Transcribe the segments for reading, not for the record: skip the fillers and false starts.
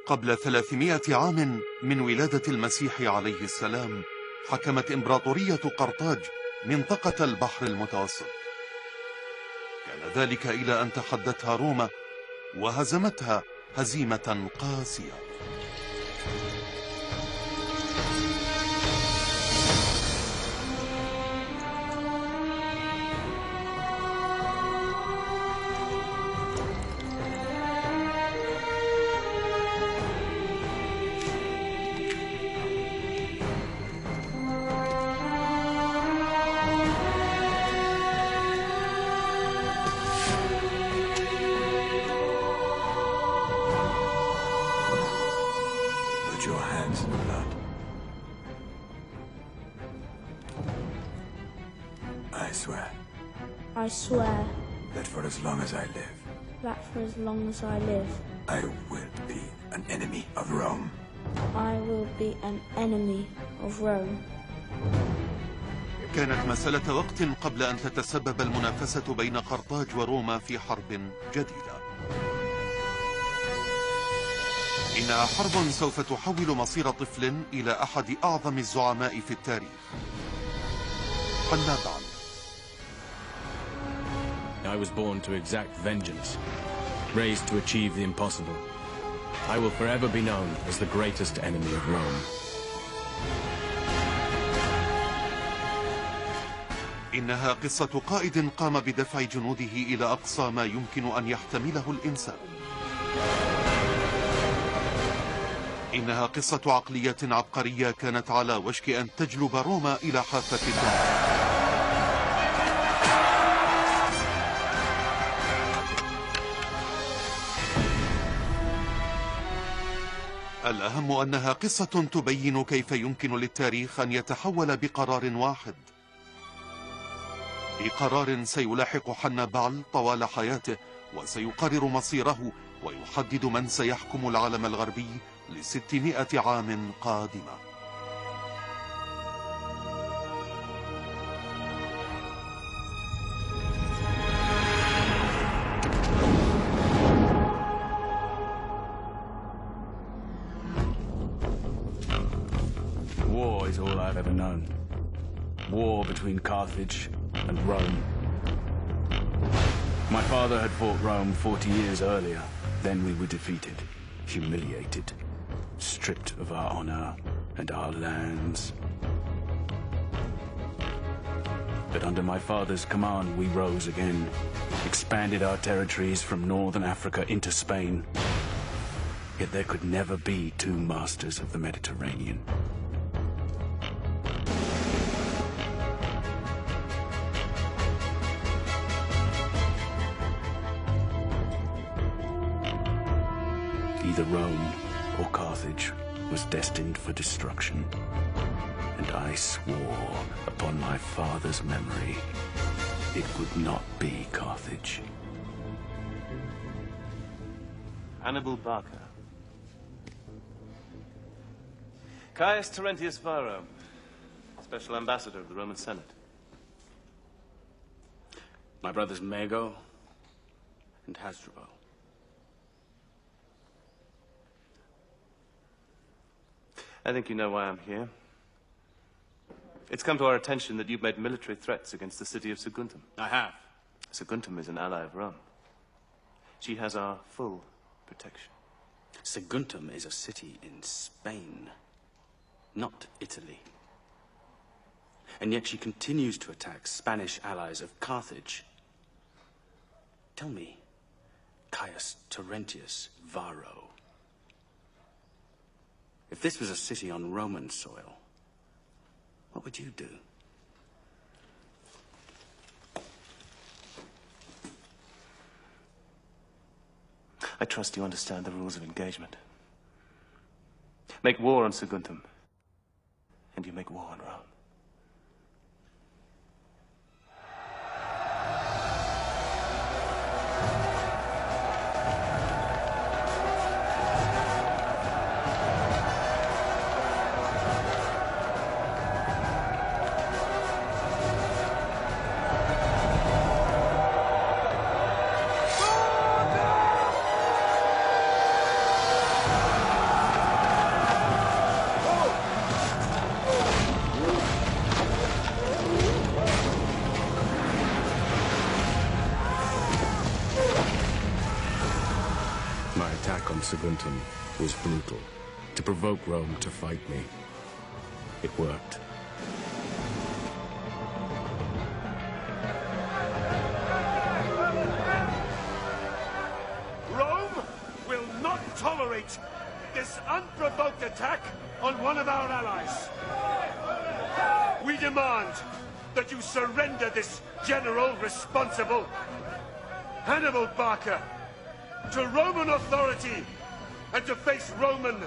قبل 300 عام من ولادة المسيح عليه السلام حكمت إمبراطورية قرطاج منطقة البحر المتوسط. كان ذلك إلى أن تحدتها روما وهزمتها هزيمة قاسية. I swear that for as long as I live, I will be an enemy of Rome. كانت مسألة وقت قبل أن تتسبب المنافسة بين قرطاج وروما في حرب جديدة. إنها حرب سوف تحول مصير طفل إلى أحد أعظم الزعماء في التاريخ، حنبعل. I was born to exact vengeance, raised to achieve the impossible. I will forever be known as the greatest enemy of Rome. إنها قصة قائد قام بدفع جنوده إلى أقصى ما يمكن أن يحتمله الإنسان. إنها قصة عقلية عبقرية كانت على وشك أن تجلب روما إلى حافة الدمار. الأهم أنها قصة تبين كيف يمكن للتاريخ أن يتحول بقرار واحد، بقرار سيلاحق حنبعل طوال حياته وسيقرر مصيره ويحدد من سيحكم العالم الغربي ل600 عام قادمة. War is all I've ever known. War between Carthage and Rome. My father had fought Rome 40 years earlier. Then we were defeated, humiliated, stripped of our honor and our lands. But under my father's command, we rose again, expanded our territories from northern Africa into Spain. Yet there could never be two masters of the Mediterranean. Either Rome or Carthage was destined for destruction, and I swore upon my father's memory it would not be Carthage. Hannibal Barka. Caius Terentius Varro, Special Ambassador of the Roman Senate. My brothers Mago and Hasdrubal. I think you know why I'm here. It's come to our attention that you've made military threats against the city of Saguntum. I have. Saguntum is an ally of Rome. She has our full protection. Saguntum is a city in Spain, not Italy. And yet she continues to attack Spanish allies of Carthage. Tell me, Caius Terentius Varro, if this was a city on Roman soil, what would you do? I trust you understand the rules of engagement. Make war on Saguntum, and you make war on Rome. attack on Saguntum was brutal, to provoke Rome to fight me. It worked. Rome will not tolerate this unprovoked attack on one of our allies. We demand that you surrender this general responsible, Hannibal Baraka, to Roman authority and to face Roman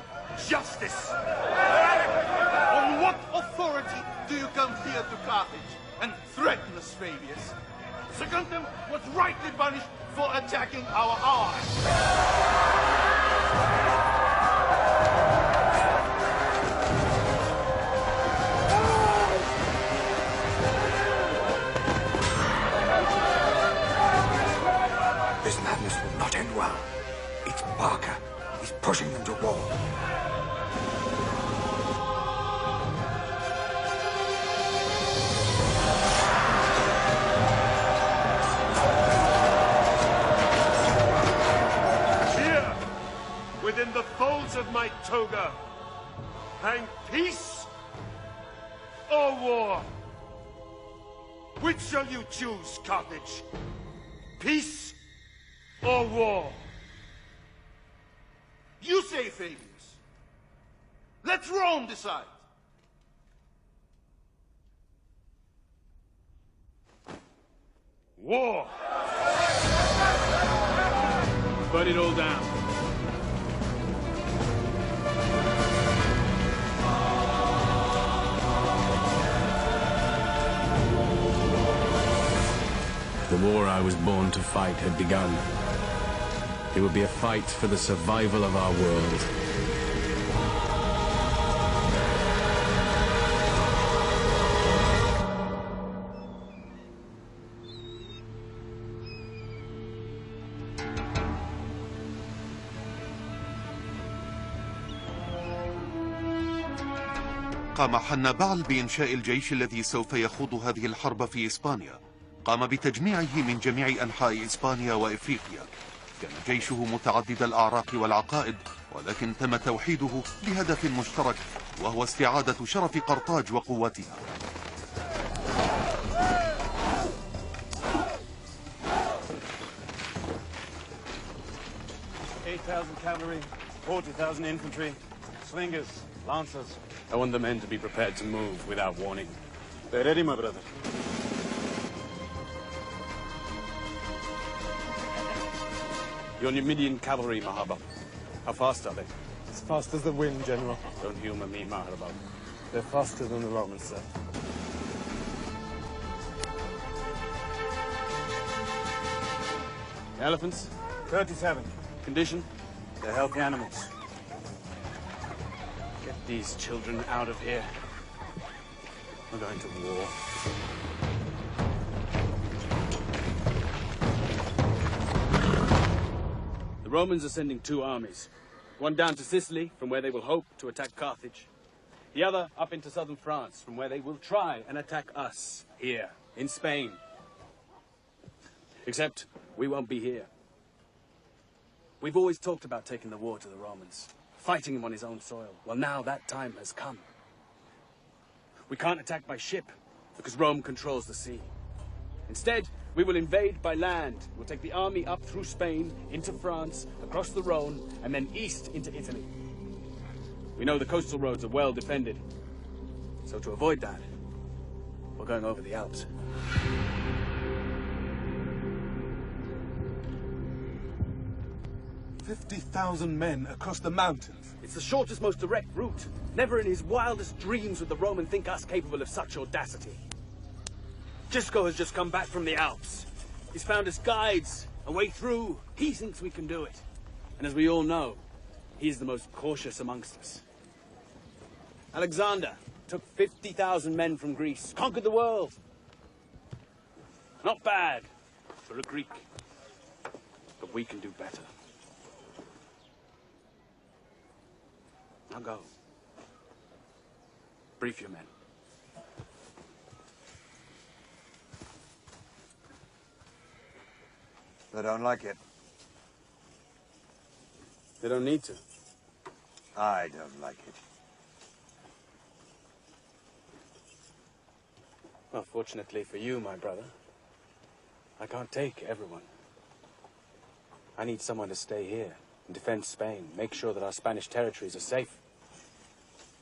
justice. On what authority do you come here to Carthage and threaten us, failures? Saguntum was rightly punished for attacking our allies. This madness will not end well. It's Baraka. He's pushing them to war. Here, within the folds of my toga, hang peace or war. Which shall you choose, Carthage? Peace or war? You say, failures. Let Rome decide. War! Burn it all down. The war I was born to fight had begun. It would be a fight for the survival of our world. قام حنبعل بإنشاء الجيش الذي سوف يخوض هذه الحرب في إسبانيا. قام بتجميعه من جميع أنحاء إسبانيا وإفريقيا. كان جيشه متعدد الأعراق والعقائد، ولكن تم توحيده لهدف مشترك، وهو استعادة شرف قرطاج وقوتها. Cavalry, 40,000 infantry, slingers, lancers. I want the men to be prepared to move without warning. They're ready, my brother. Your Numidian cavalry, Mahaba. How fast are they? As fast as the wind, General. Don't humor me, Mahaba. They're faster than the Romans, sir. Elephants? 37. Condition? They're healthy animals. Get these children out of here. We're going to war. The Romans are sending two armies. One down to Sicily, from where they will hope to attack Carthage. The other up into southern France, from where they will try and attack us, here, in Spain. Except, we won't be here. We've always talked about taking the war to the Romans, fighting him on his own soil. Well, now that time has come. We can't attack by ship, because Rome controls the sea. Instead, we will invade by land. We'll take the army up through Spain, into France, across the Rhone, and then east into Italy. We know the coastal roads are well defended. So to avoid that, we're going over the Alps. "50,000 men across the mountains. It's the shortest, most direct route. Never in his wildest dreams would the Roman think us capable of such audacity. Gisco has just come back from the Alps. He's found us guides, a way through. He thinks we can do it. And as we all know, he's the most cautious amongst us. Alexander took 50,000 men from Greece, conquered the world. Not bad for a Greek, but we can do better. Now go. Brief your men. They don't like it. They don't need to. I don't like it. Well, fortunately for you, my brother, I can't take everyone. I need someone to stay here and defend Spain, make sure that our Spanish territories are safe.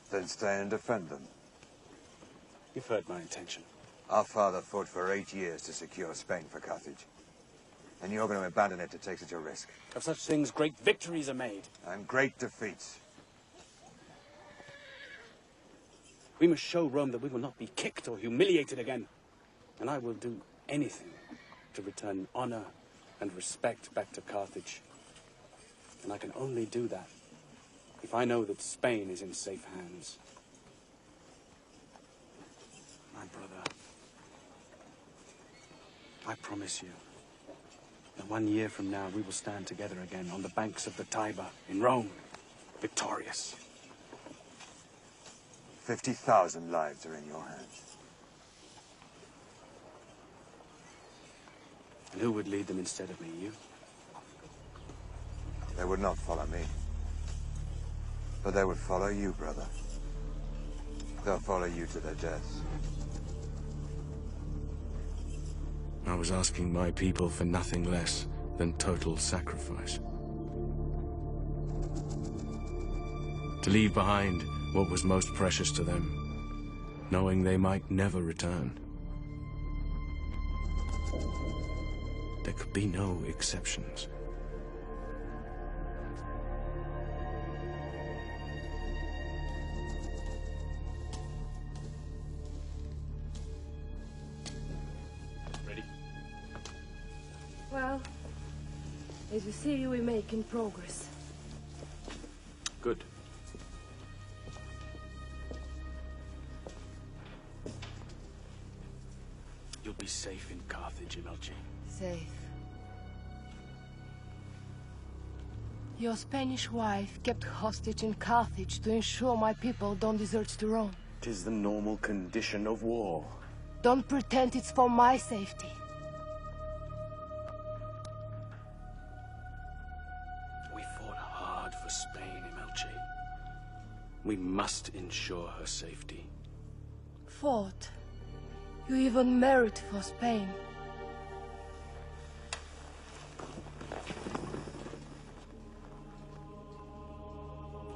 Then stay and defend them. You've heard my intention. Our father fought for 8 years to secure Spain for Carthage. And you're going to abandon it to take such a risk. Of such things, great victories are made. And great defeats. We must show Rome that we will not be kicked or humiliated again. And I will do anything to return honor and respect back to Carthage. And I can only do that if I know that Spain is in safe hands. My brother, I promise you that 1 year from now we will stand together again on the banks of the Tiber in Rome, victorious. 50,000 lives are in your hands. And who would lead them instead of me? You? They would not follow me. But they would follow you, brother. They'll follow you to their deaths. I was asking my people for nothing less than total sacrifice. To leave behind what was most precious to them, knowing they might never return. There could be no exceptions. Ready? Well, as you see, we're making progress. Good. You'll be safe in Carthage, Imelchi. Safe. Your Spanish wife kept hostage in Carthage to ensure my people don't desert to Rome. 'Tis the normal condition of war. Don't pretend it's for my safety. We fought hard for Spain, Imelchi. We must ensure her safety. Fought. You even married for Spain.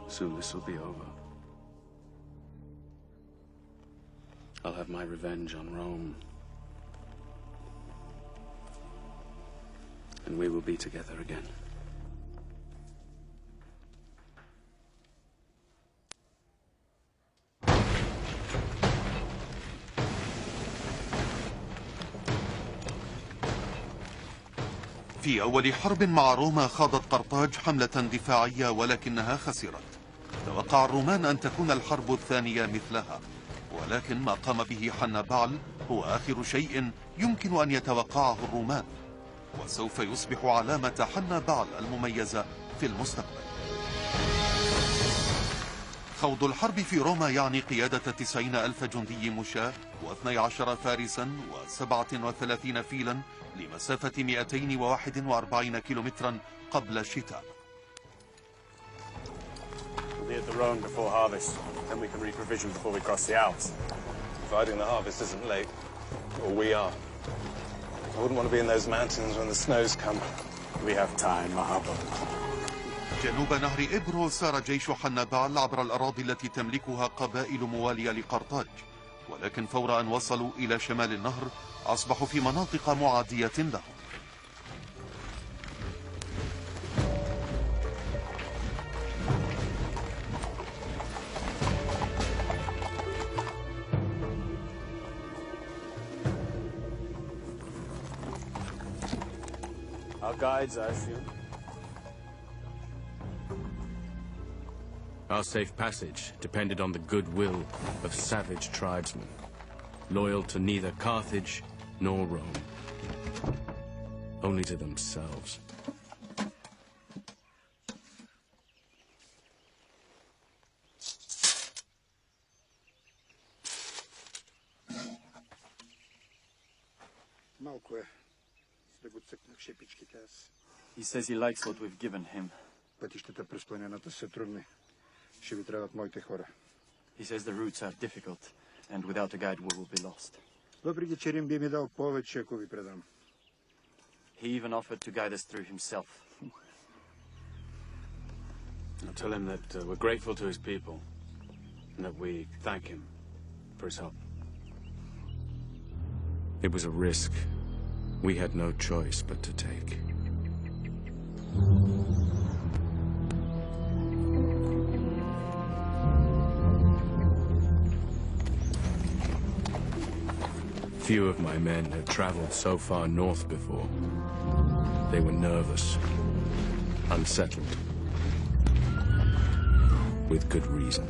Soon this will be over. I'll have my revenge on Rome. And we will be together again. في أول حرب مع روما خاضت قرطاج حملة دفاعية ولكنها خسرت. توقع الرومان أن تكون الحرب الثانية مثلها، ولكن ما قام به حنبعل هو آخر شيء يمكن أن يتوقعه الرومان، وسوف يصبح علامة حنبعل المميزة في المستقبل. خوض الحرب في روما يعني قيادة 90,000 جندي مشاة و12 فارسا و37 فيلا لمسافة 241 كيلومترا قبل الشتاء. We'll be at the Rhone before harvest. Then we can reprovision before we cross the Alps. Providing the harvest isn't late. Or we are. I wouldn't want to be in those mountains when the snows come. We have time, Mahaba. جنوب نهر إبرو سار جيش حنبعل عبر الأراضي التي تملكها قبائل موالية لقرطاج، ولكن فور أن وصلوا إلى شمال النهر أصبحوا في مناطق معادية لهم. Our guides, I assume. Our safe passage depended on the goodwill of savage tribesmen, loyal to neither Carthage nor Rome, only to themselves. He says he likes what we've given him. Пътищата през планината са трудни. Ще ви трябват моите хора. He says the routes are difficult, and without a guide we will be lost. Въпреки че Рим би ми дал повече, ако ви предам. He even offered to guide us through himself. I'll tell him that we're grateful to his people, and that we thank him for his help. It was a risk we had no choice but to take. Few of my men had traveled so far north before. They were nervous, unsettled, with good reason.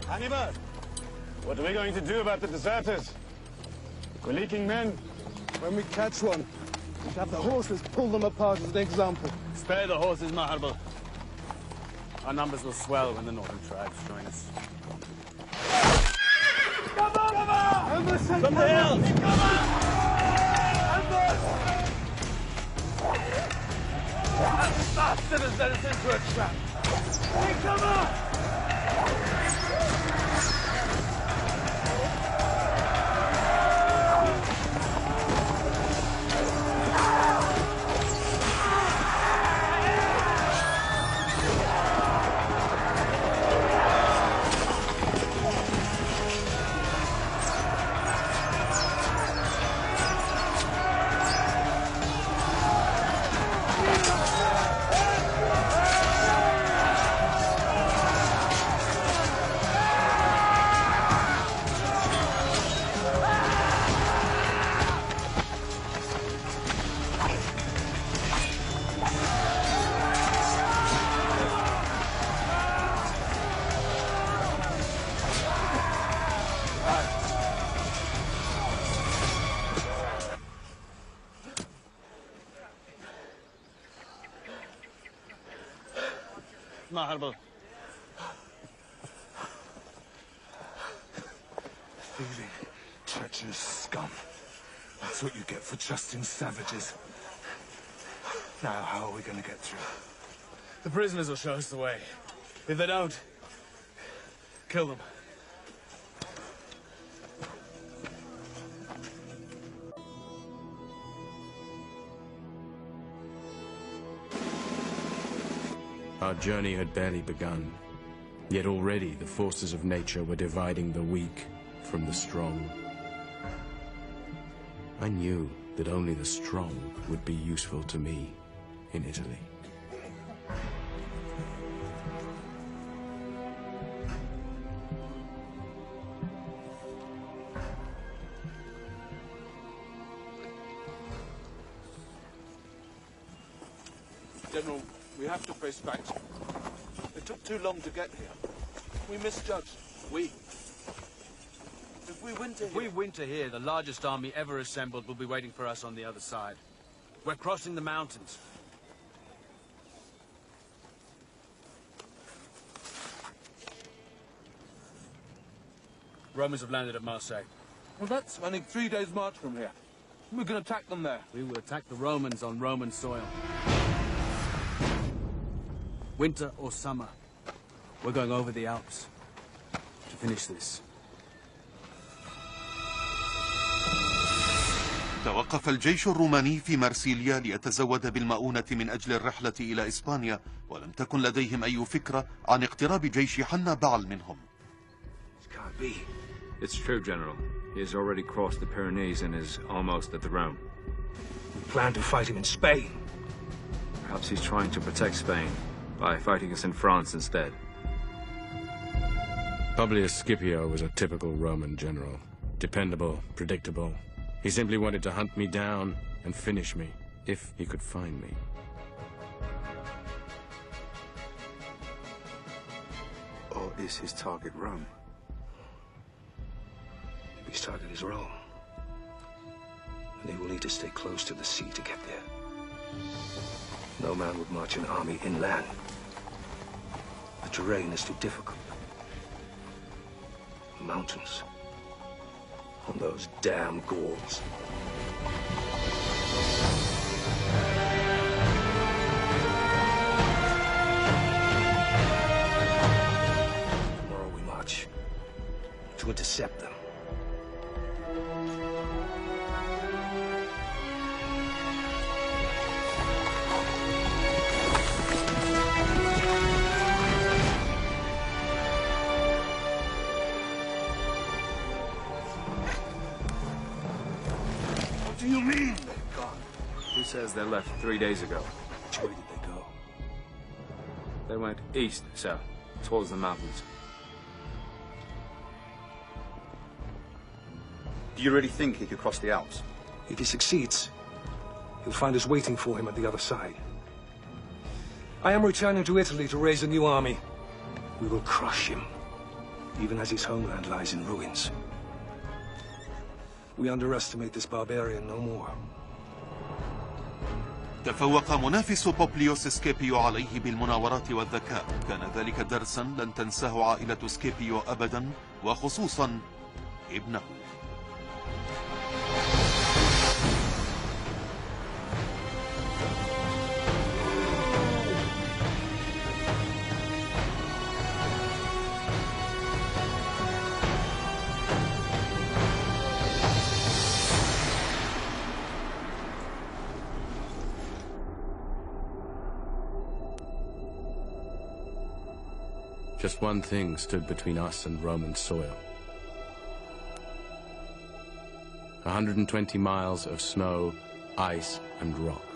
Hannibal, what are we going to do about the deserters? We're leaking men. When we catch one, we should have the horses pull them apart as an example. Spare the horses, Hannibal. Our numbers will swell when the northern tribes join us. Come on! Come on! Ambush! From the hills! Come on! Ambush! That bastard has led us into a trap. Hey, come on! Hannibal. Thieving, treacherous scum. That's what you get for trusting savages. Now, how are we going to get through? The prisoners will show us the way. If they don't, kill them. Our journey had barely begun, yet already the forces of nature were dividing the weak from the strong. I knew that only the strong would be useful to me in Italy. General, we have to face facts. It took too long to get here. We misjudged. If we winter here, the largest army ever assembled will be waiting for us on the other side. We're crossing the mountains. Romans have landed at Marseille. Well, that's only 3 days' march from here. We can attack them there. We will attack the Romans on Roman soil. Winter or summer, we're going over the Alps to finish this. توقف الجيش الروماني في مرسيليا ليتزود بالمؤونة من أجل الرحلة إلى إسبانيا، ولم تكن لديهم أي فكرة عن اقتراب جيش حنبعل منهم. It's true, General. He has already crossed the Pyrenees and is almost at the Rhone. We plan to fight him in Spain. Perhaps he's trying to protect Spain by fighting us in France instead. Publius Scipio was a typical Roman general. Dependable, predictable. He simply wanted to hunt me down and finish me, if he could find me. Or is his target Rome? His target is Rome. And he will need to stay close to the sea to get there. No man would march an army inland. The terrain is too difficult. Mountains. On those damn Gauls. Tomorrow we march to intercept them. What do you mean they're gone? Who says they left 3 days ago? Which way did they go? They went east, sir, towards the mountains. Do you really think he could cross the Alps? If he succeeds, he'll find us waiting for him at the other side. I am returning to Italy to raise a new army. We will crush him, even as his homeland lies in ruins. We underestimate this barbarian no more. تفوق منافس بوبليوس سكيبيو عليه بالمناورات والذكاء. كان ذلك درسا لن تنساه عائلة سكيبيو أبدا، وخصوصا ابنه. Just one thing stood between us and Roman soil. 120 miles of snow, ice, and rock.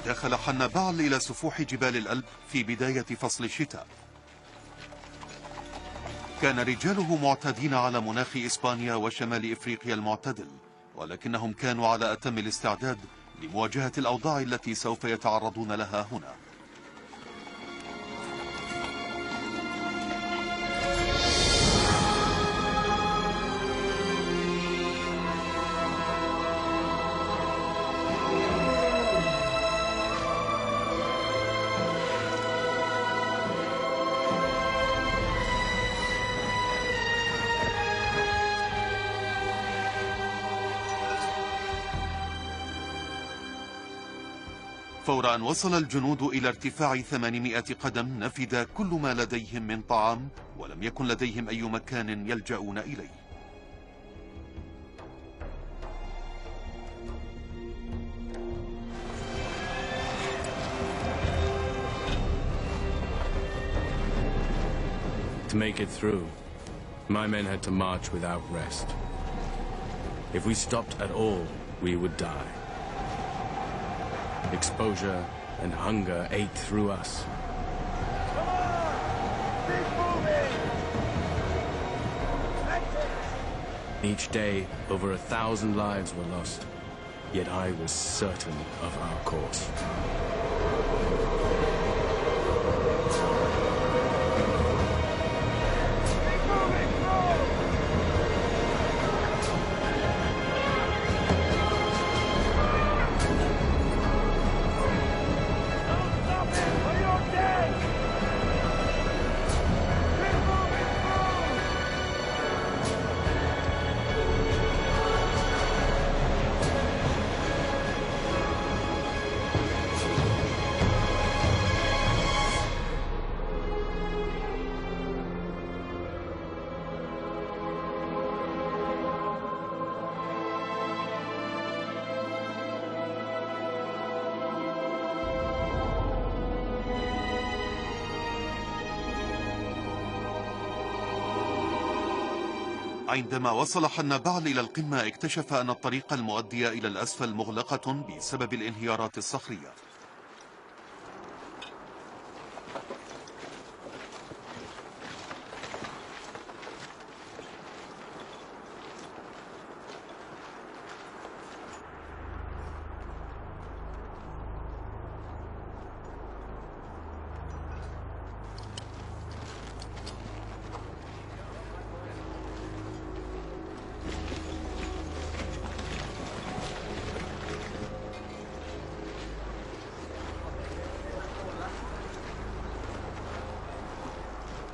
دخل حنبعل إلى سفوح جبال الألب في بداية فصل الشتاء. كان رجاله معتادين على مناخ إسبانيا وشمال إفريقيا المعتدل، ولكنهم كانوا على أتم الاستعداد لمواجهة الأوضاع التي سوف يتعرضون لها هنا. فور أن وصل الجنود إلى ارتفاع 800 قدم نفد كل ما لديهم من طعام، ولم يكن لديهم أي مكان يلجؤون إليه. To make it through, my men had to march without rest. If we stopped at all, we would die. Exposure and hunger ate through us. Each day, over 1,000 lives were lost, yet I was certain of our course. عندما وصل حنبعل إلى القمة اكتشف أن الطريق المؤدية إلى الأسفل مغلقة بسبب الانهيارات الصخرية.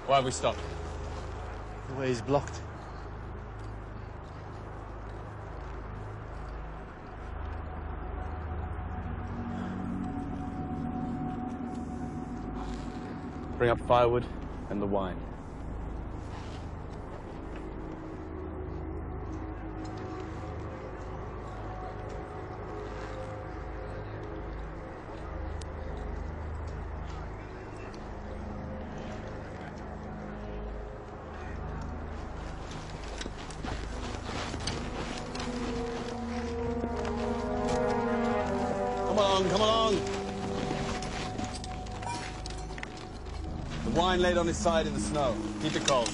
Why have we stopped? The way is blocked. Bring up firewood and the wine. Come along! The wine laid on his side in the snow. Keep it cold.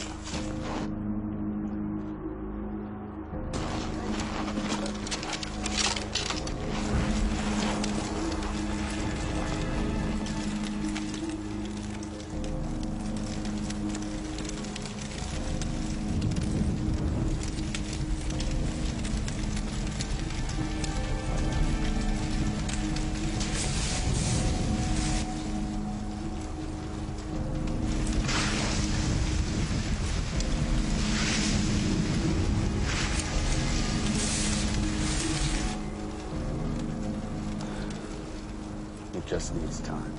Just needs time.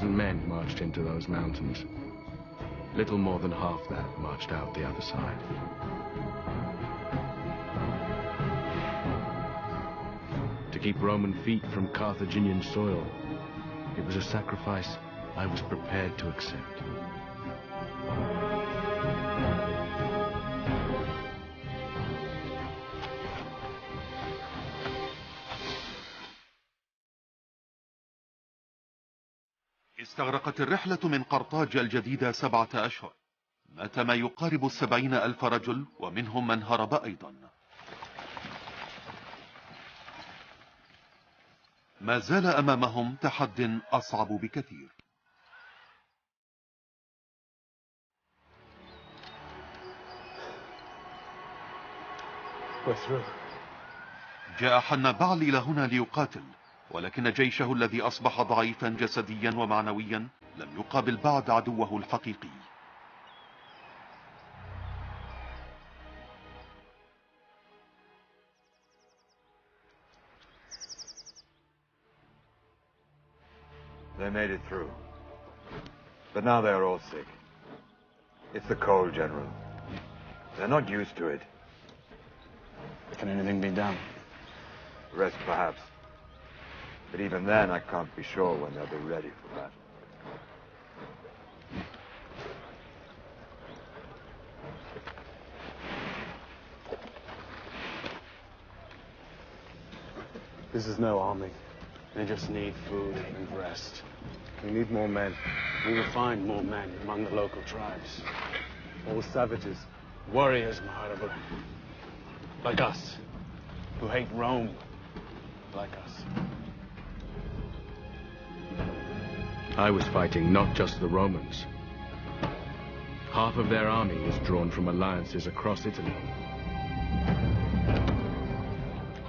Men marched into those mountains. Little more than half that marched out the other side. To keep Roman feet from Carthaginian soil, it was a sacrifice I was prepared to accept. استغرقت الرحلة من قرطاج الجديدة 7 أشهر. مات ما يقارب 70,000 رجل ومنهم من هرب أيضا. ما زال أمامهم تحد أصعب بكثير. جاء حنبعل إلى هنا ليقاتل، ولكن جيشه الذي أصبح ضعيفا جسديا ومعنويا لم يقابل بعد عدوه الحقيقي. They made it through. But now they're all sick. It's the cold, General. They're not used to it. Can anything be done? Rest, perhaps. But even then, I can't be sure when they'll be ready for that. This is no army. They just need food and rest. We need more men. We will find more men among the local tribes. All savages, warriors, Maharabu. Like us, who hate Rome, like us. I was fighting not just the Romans. Half of their army was drawn from alliances across Italy.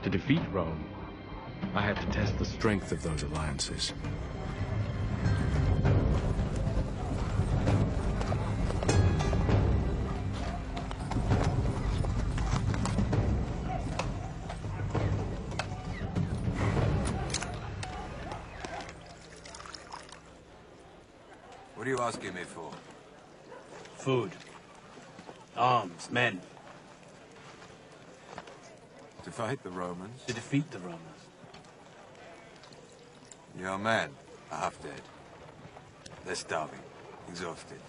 To defeat Rome, I had to test the strength of those alliances. What are you asking me for? Food. Arms, men. To fight the Romans? To defeat the Romans. Your men are half dead. They're starving, exhausted.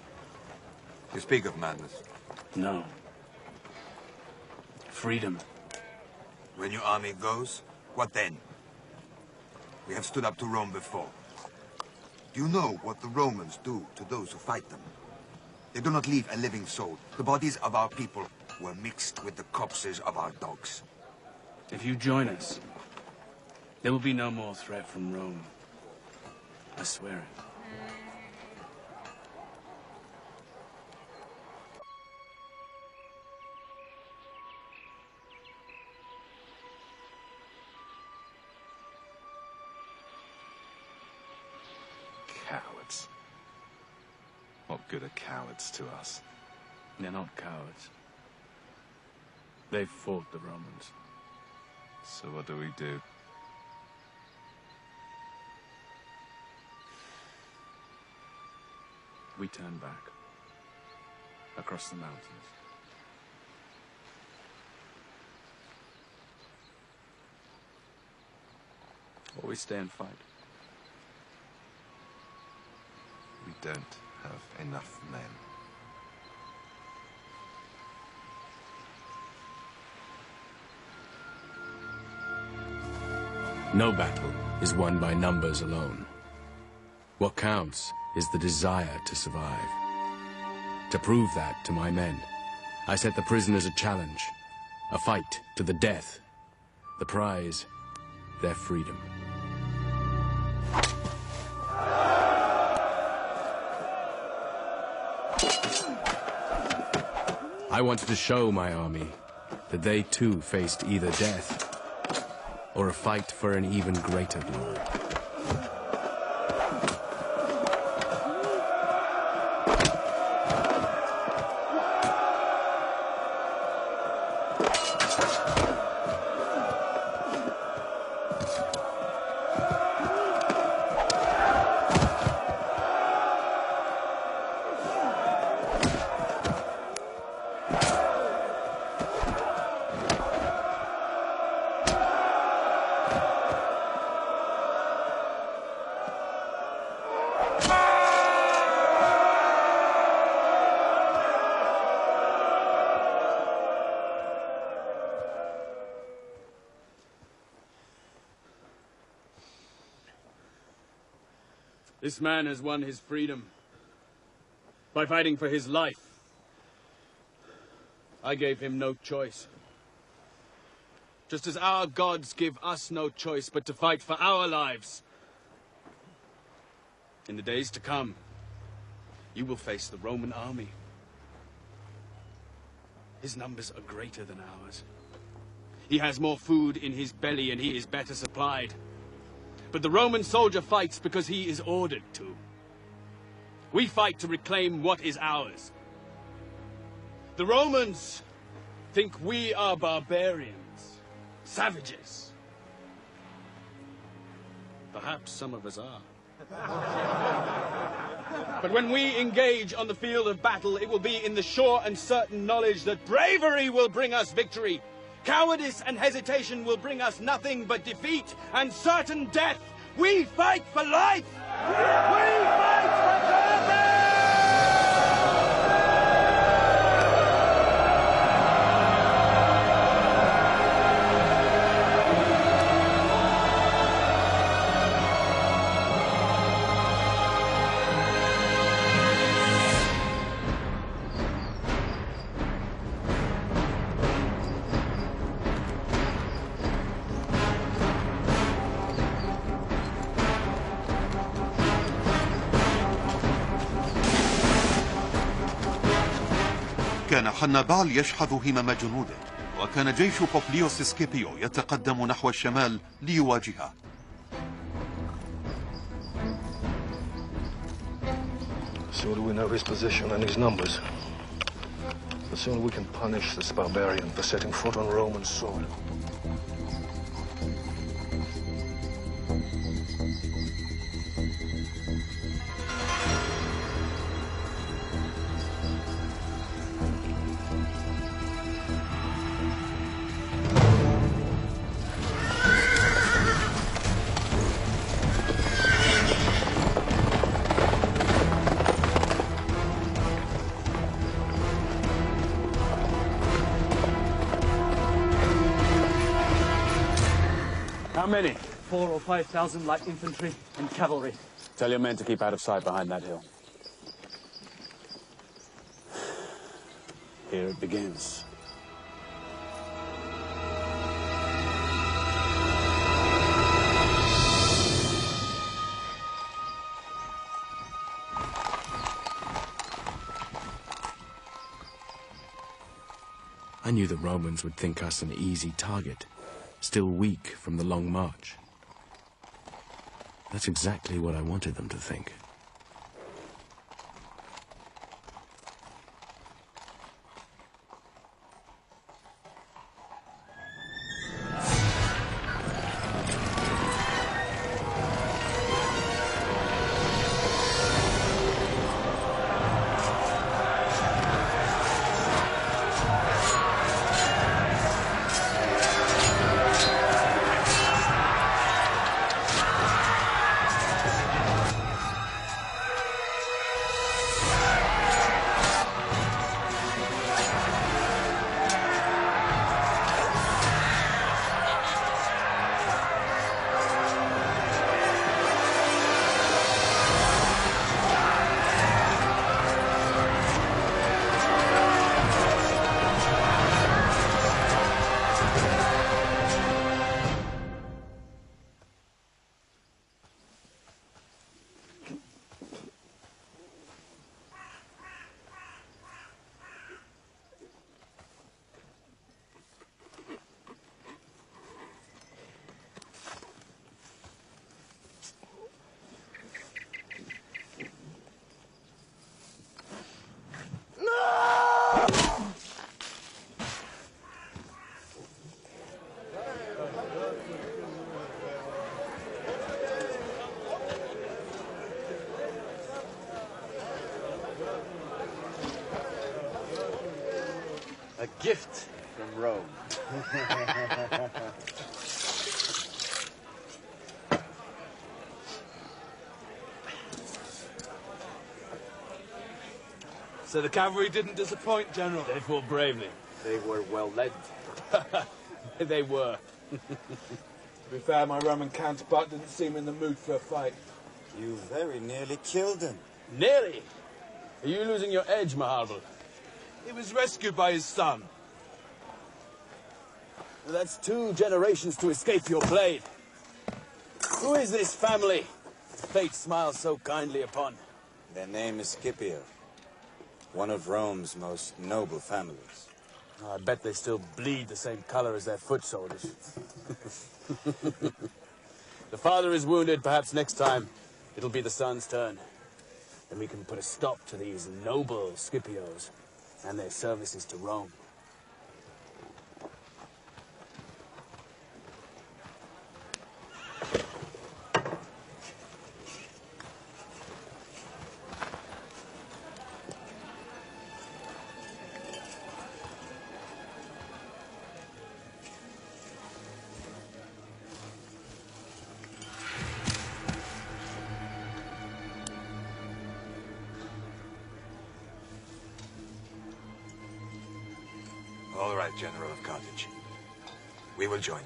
You speak of madness. No. Freedom. When your army goes, what then? We have stood up to Rome before. Do you know what the Romans do to those who fight them? They do not leave a living soul. The bodies of our people were mixed with the corpses of our dogs. If you join us, there will be no more threat from Rome. I swear it. Cowards. What good are cowards to us? They're not cowards. They've fought the Romans. So what do we do? We turn back. Across the mountains. Or we stay and fight. We don't have enough men. No battle is won by numbers alone. What counts is the desire to survive. To prove that to my men, I set the prisoners a challenge, a fight to the death. The prize, their freedom. I wanted to show my army that they too faced either death or a fight for an even greater glory. This man has won his freedom by fighting for his life. I gave him no choice. Just as our gods give us no choice but to fight for our lives. In the days to come, you will face the Roman army. His numbers are greater than ours. He has more food in his belly and he is better supplied. But the Roman soldier fights because he is ordered to. We fight to reclaim what is ours. The Romans think we are barbarians, savages. Perhaps some of us are. But when we engage on the field of battle, it will be in the sure and certain knowledge that bravery will bring us victory. Cowardice and hesitation will bring us nothing but defeat and certain death. We fight for life! We fight for purpose! كان حنبعل يشحذ همم جنوده، وكان جيش بوبليوس سكيبيو يتقدم نحو الشمال ليواجهه. The sooner we know his position and his numbers, the sooner we can punish this barbarian for setting foot on Roman soil. many? 4,000 or 5,000 light infantry and cavalry. Tell your men to keep out of sight behind that hill. Here it begins. I knew the Romans would think us an easy target, still weak from the long march. That's exactly what I wanted them to think. A gift from Rome. So the cavalry didn't disappoint, General? They fought bravely. They were well led. They were. To be fair, my Roman counterpart didn't seem in the mood for a fight. You very nearly killed him. Nearly? Are you losing your edge, Maharbal? He was rescued by his son. That's 2 generations to escape your blade. Who is this family fate smiles so kindly upon? Their name is Scipio, one of Rome's most noble families. Oh, I bet they still bleed the same color as their foot soldiers. The father is wounded. Perhaps next time it'll be the son's turn. Then we can put a stop to these noble Scipios and their services to Rome. All right, General of Carthage. We will join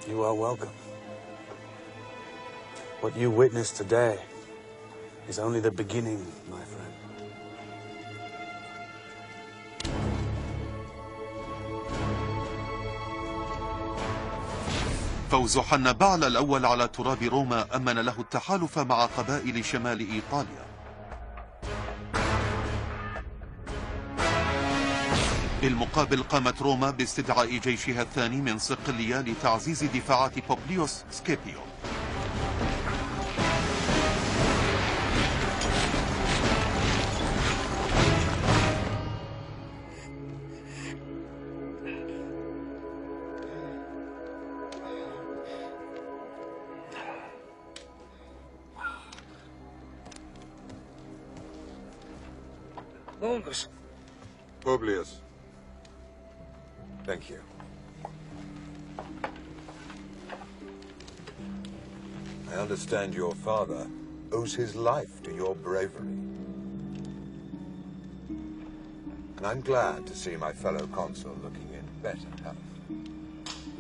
you. You are welcome. What you witnessed today is only the beginning, my friend. فوز حنبعل الأول على تراب روما أمن له التحالف مع قبائل شمال إيطاليا. بالمقابل قامت روما باستدعاء جيشها الثاني من صقلية لتعزيز دفاعات بوبليوس سكيبيو. Publius. Thank you. I understand your father owes his life to your bravery. And I'm glad to see my fellow consul looking in better health.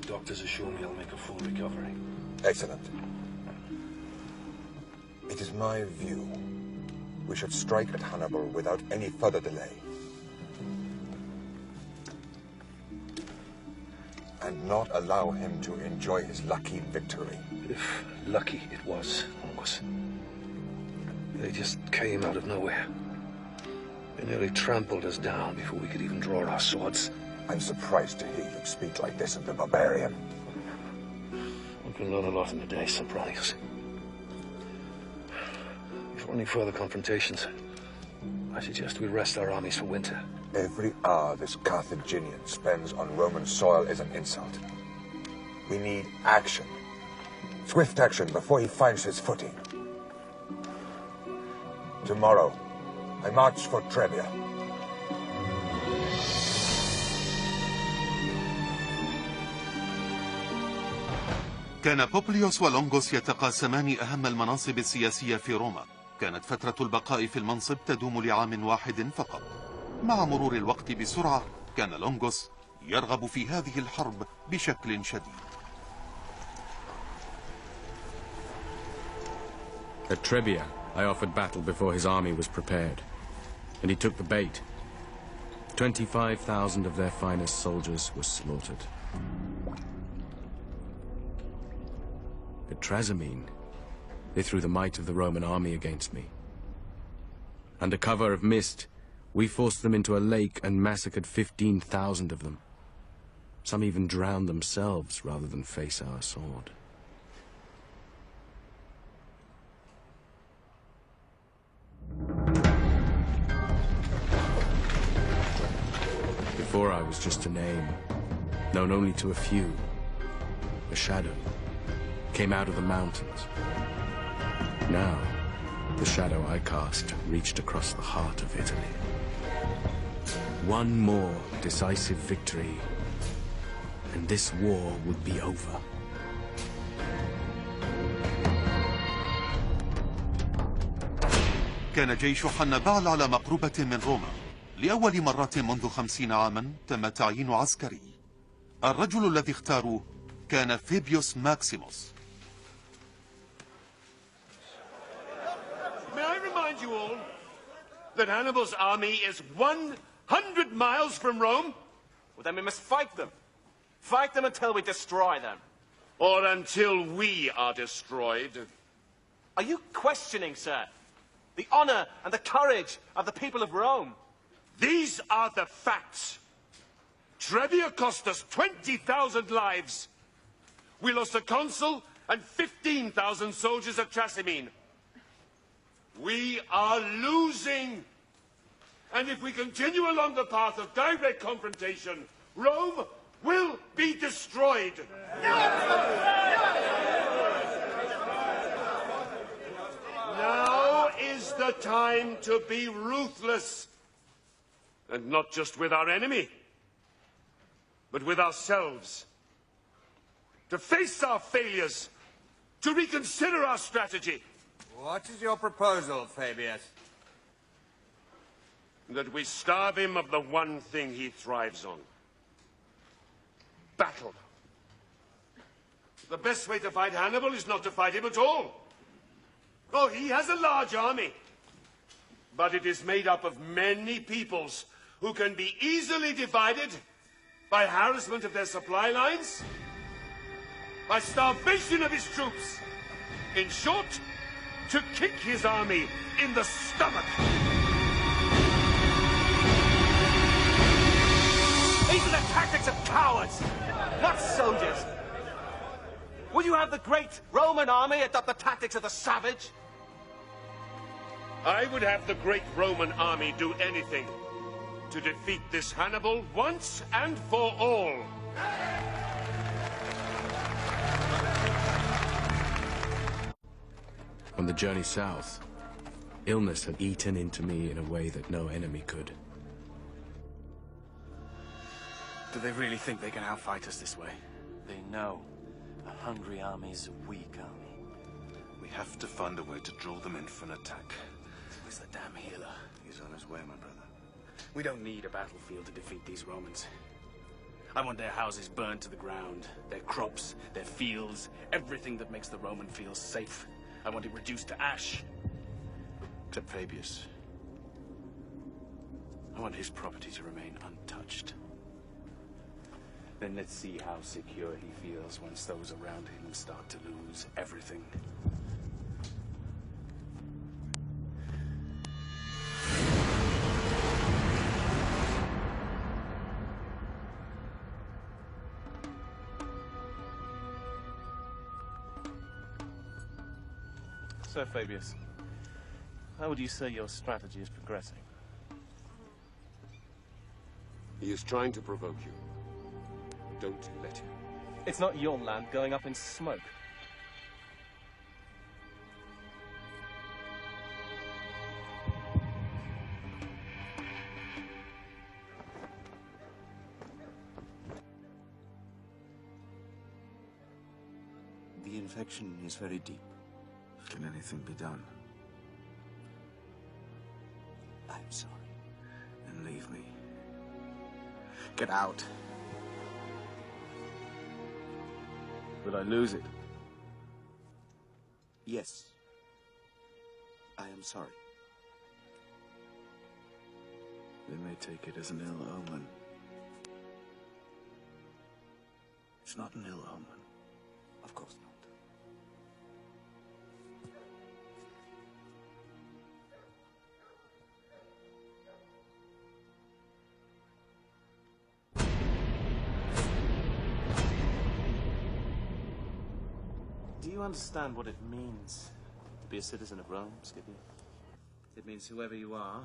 Doctors assure me I'll make a full recovery. Excellent. It is my view we should strike at Hannibal without any further delay. And not allow him to enjoy his lucky victory. If lucky it was. They just came out of nowhere. They nearly trampled us down before we could even draw our swords. I'm surprised to hear you speak like this of the barbarian. One can learn a lot in a day, Sempronius. Before any further confrontations, I suggest we rest our armies for winter. Every hour this Carthaginian spends on Roman soil is an insult. We need action. Swift action before he finds his footing. Tomorrow, I march for Trebia. كان بوبليوس ولونغوس يتقاسمان أهم المناصب السياسية في روما. كانت فترة البقاء في المنصب تدوم لعام واحد فقط. مع مرور الوقت بسرعة كان لونغوس يرغب في هذه الحرب بشكل شديد. At Trebia, I offered battle before his army was prepared, and he took the bait. 25,000 of their finest soldiers were slaughtered. At Trasimene, they threw the might of the Roman army against me. Under cover of mist, we forced them into a lake and massacred 15,000 of them. Some even drowned themselves rather than face our sword. Before I was just a name, known only to a few. A shadow came out of the mountains. Now, the shadow I cast reached across the heart of Italy. One more decisive victory, and this war would be over. كان جيش حنبعل على مقربة من روما. لأول مرة منذ 50 عاما تم تعيين عسكري. الرجل الذي اختاروه كان فيبيوس ماكسيموس. May I remind you all that Hannibal's army is 100 miles from Rome? Well, then we must fight them. Fight them until we destroy them. Or until we are destroyed. Are you questioning, sir, the honor and the courage of the people of Rome? These are the facts. Trebia cost us 20,000 lives. We lost a consul and 15,000 soldiers at Trasimene. We are losing. And if we continue along the path of direct confrontation, Rome will be destroyed. Now is the time to be ruthless. And not just with our enemy, but with ourselves. To face our failures, to reconsider our strategy. What is your proposal, Fabius? That we starve him of the one thing he thrives on. Battle. The best way to fight Hannibal is not to fight him at all. Oh, he has a large army. But it is made up of many peoples who can be easily divided by harassment of their supply lines, by starvation of his troops. In short, to kick his army in the stomach. These are the tactics of cowards, not soldiers. Would you have the great Roman army adopt the tactics of the savage? I would have the great Roman army do anything to defeat this Hannibal once and for all. On the journey south, illness had eaten into me in a way that no enemy could. Do they really think they can outfight us this way? They know a hungry army is a weak army. We have to find a way to draw them in for an attack. Where's the damn healer? He's on his way, my brother. We don't need a battlefield to defeat these Romans. I want their houses burned to the ground, their crops, their fields, everything that makes the Roman feel safe. I want it reduced to ash. Except Fabius. I want his property to remain untouched. Then let's see how secure he feels once those around him start to lose everything. So, Fabius, how would you say your strategy is progressing? He is trying to provoke you. Don't let him. It's not your land going up in smoke. The infection is very deep. Can anything be done? I'm sorry. Then leave me. Get out. Will I lose it? Yes. I am sorry. They may take it as an ill omen. It's not an ill omen. Of course not. Do you understand what it means to be a citizen of Rome, Scipio? It means whoever you are,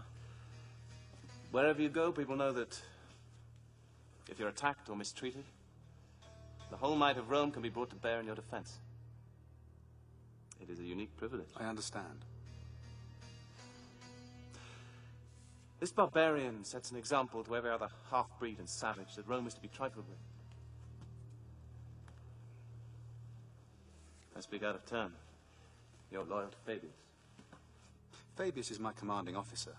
wherever you go, people know that if you're attacked or mistreated, the whole might of Rome can be brought to bear in your defense. It is a unique privilege. I understand. This barbarian sets an example to every other half-breed and savage that Rome is to be trifled with. I speak out of turn. You're loyal to Fabius. Fabius is my commanding officer.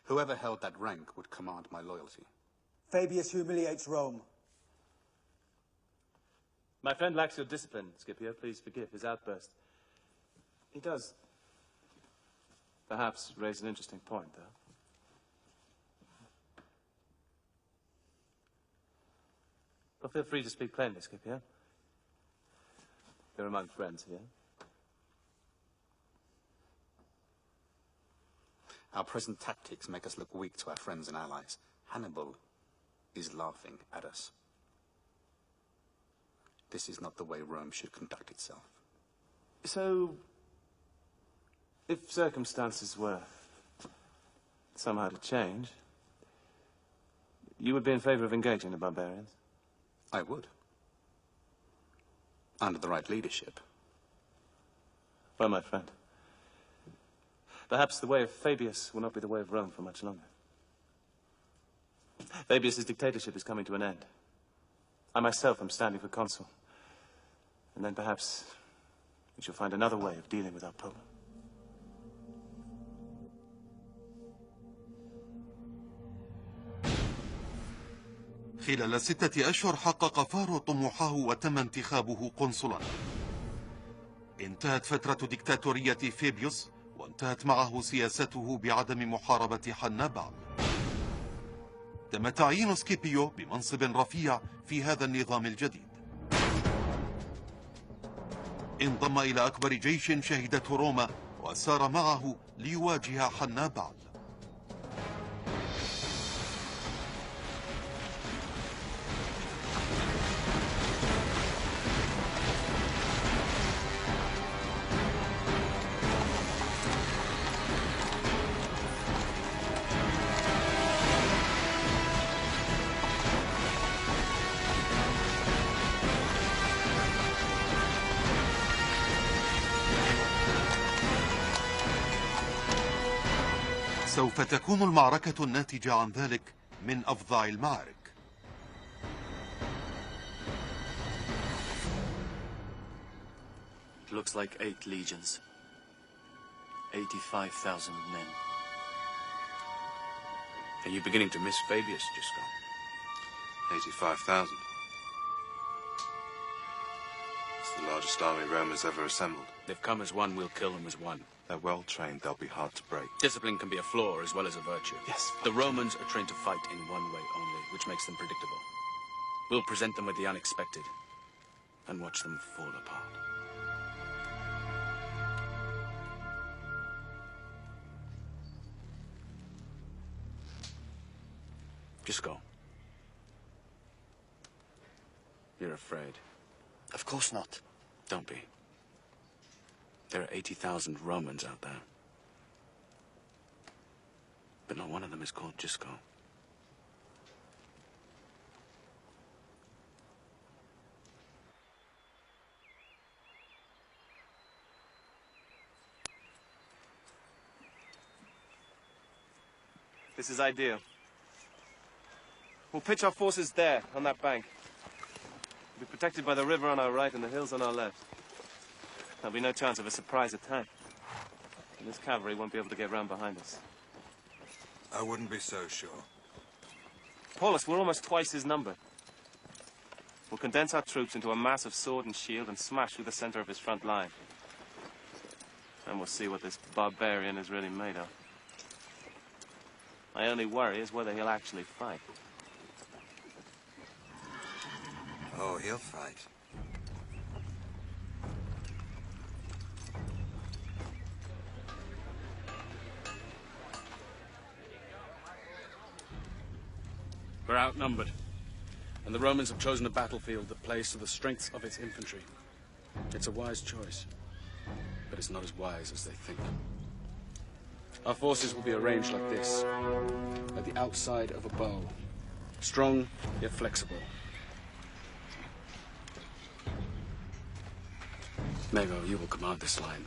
Whoever held that rank would command my loyalty. Fabius humiliates Rome. My friend lacks your discipline, Scipio. Please forgive his outburst. He does perhaps raise an interesting point, though. But feel free to speak plainly, Scipio. We're among friends here. Our present tactics make us look weak to our friends and allies. Hannibal is laughing at us. This is not the way Rome should conduct itself. So, if circumstances were somehow to change, you would be in favor of engaging the barbarians? I would. Under the right leadership. Well, my friend, perhaps the way of Fabius will not be the way of Rome for much longer. Fabius's dictatorship is coming to an end. I myself am standing for consul. And then perhaps we shall find another way of dealing with our Pope. خلال 6 أشهر حقق فارو طموحه وتم انتخابه قنصلا. انتهت فترة ديكتاتورية فيبيوس وانتهت معه سياسته بعدم محاربة حنبعل. تم تعيين سكيبيو بمنصب رفيع في هذا النظام الجديد. انضم إلى أكبر جيش شهدته روما وسار معه ليواجه حنبعل. سوف تكون المعركة الناتجة عن ذلك من أفظع المعارك. It looks like 8 legions. 85,000 men. Are you beginning to miss Fabius, Giscon? 85,000. It's the largest army Rome has ever assembled. They've come as one, we'll kill them as one. They're well trained, they'll be hard to break. Discipline can be a flaw as well as a virtue. Yes. The Romans are trained to fight in one way only, which makes them predictable. We'll present them with the unexpected and watch them fall apart. Just go. You're afraid. Of course not. Don't be. There are 80,000 Romans out there. But not one of them is called Gisco. This is ideal. We'll pitch our forces there, on that bank. We'll be protected by the river on our right and the hills on our left. There'll be no chance of a surprise attack. And this cavalry won't be able to get round behind us. I wouldn't be so sure. Paulus, we're almost twice his number. We'll condense our troops into a mass of sword and shield and smash through the center of his front line. And we'll see what this barbarian is really made of. My only worry is whether he'll actually fight. Oh, he'll fight. We're outnumbered, and the Romans have chosen a battlefield that plays to the strengths of its infantry. It's a wise choice, but it's not as wise as they think. Our forces will be arranged like this, at the outside of a bow, strong yet flexible. Mago, you will command this line.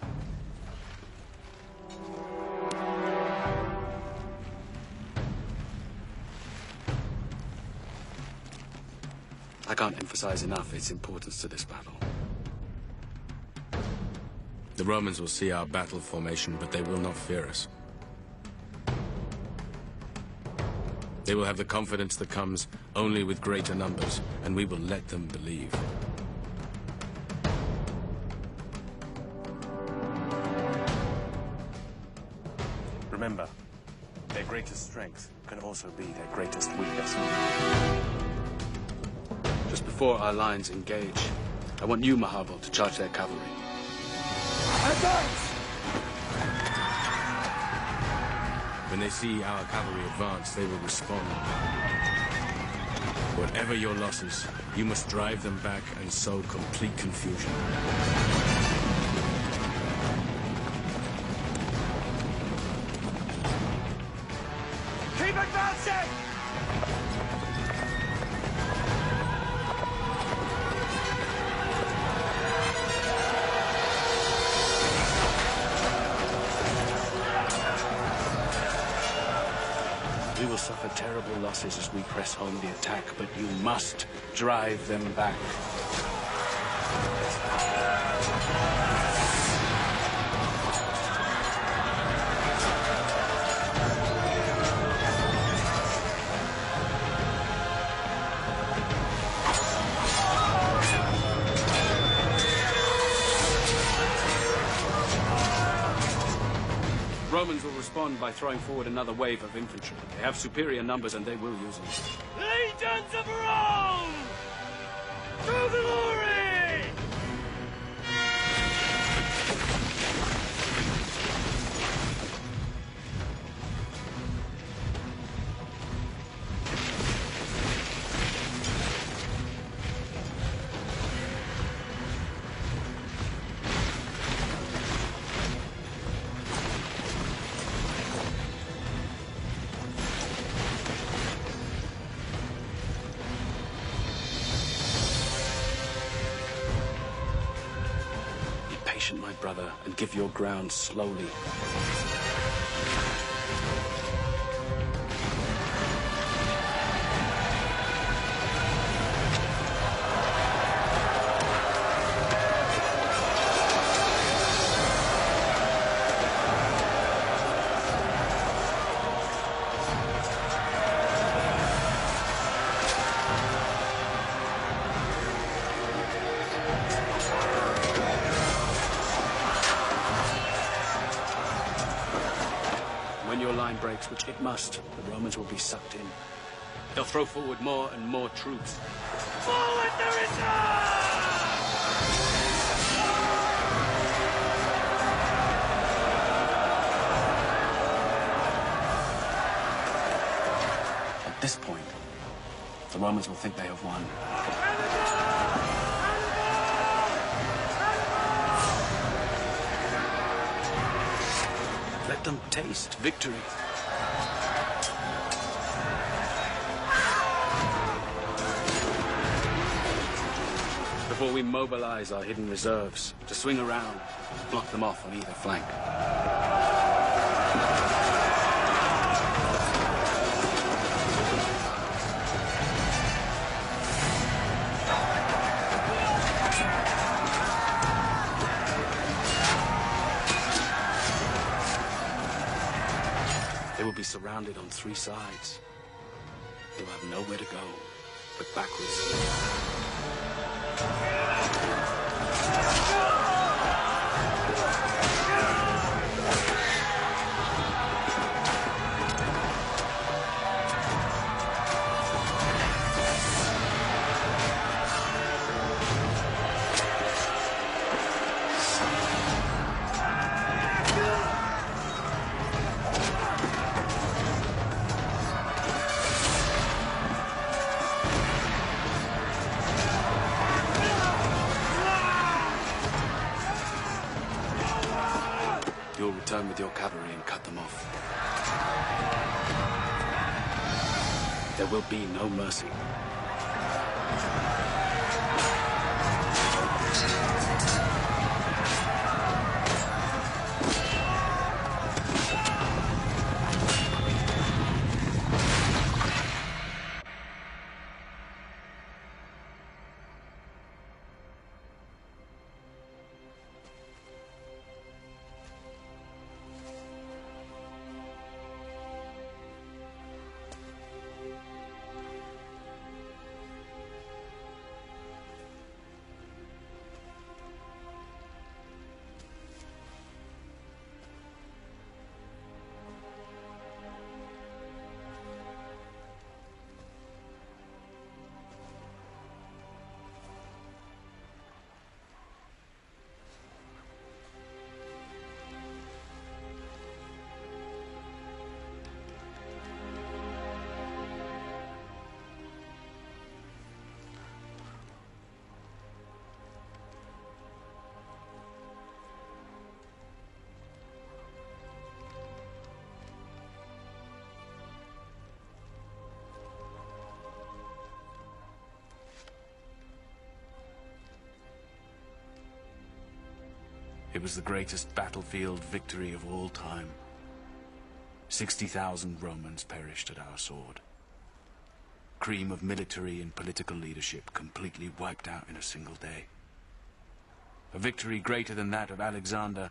I can't emphasize enough its importance to this battle. The Romans will see our battle formation, but they will not fear us. They will have the confidence that comes only with greater numbers, and we will let them believe. Remember, their greatest strength can also be their greatest weakness. Just before our lines engage, I want you, Hannibal, to charge their cavalry. Advance! When they see our cavalry advance, they will respond. Whatever your losses, you must drive them back and sow complete confusion. Keep advancing! We will suffer terrible losses as we press home the attack, but you must drive them back. Romans will respond by throwing forward another wave of infantry. They have superior numbers and they will use them. Legions of Rome! To glory! My brother, and give your ground slowly. breaks, which it must, the Romans will be sucked in. They'll throw forward more and more troops. Forward there is At this point, the Romans will think they have won. Let them taste victory. Before we mobilize our hidden reserves to swing around, block them off on either flank. They will be surrounded on three sides. They'll have nowhere to go but backwards. You'll return with your cavalry and cut them off. There will be no mercy. It was the greatest battlefield victory of all time. 60,000 Romans perished at our sword. Cream of military and political leadership completely wiped out in a single day. A victory greater than that of Alexander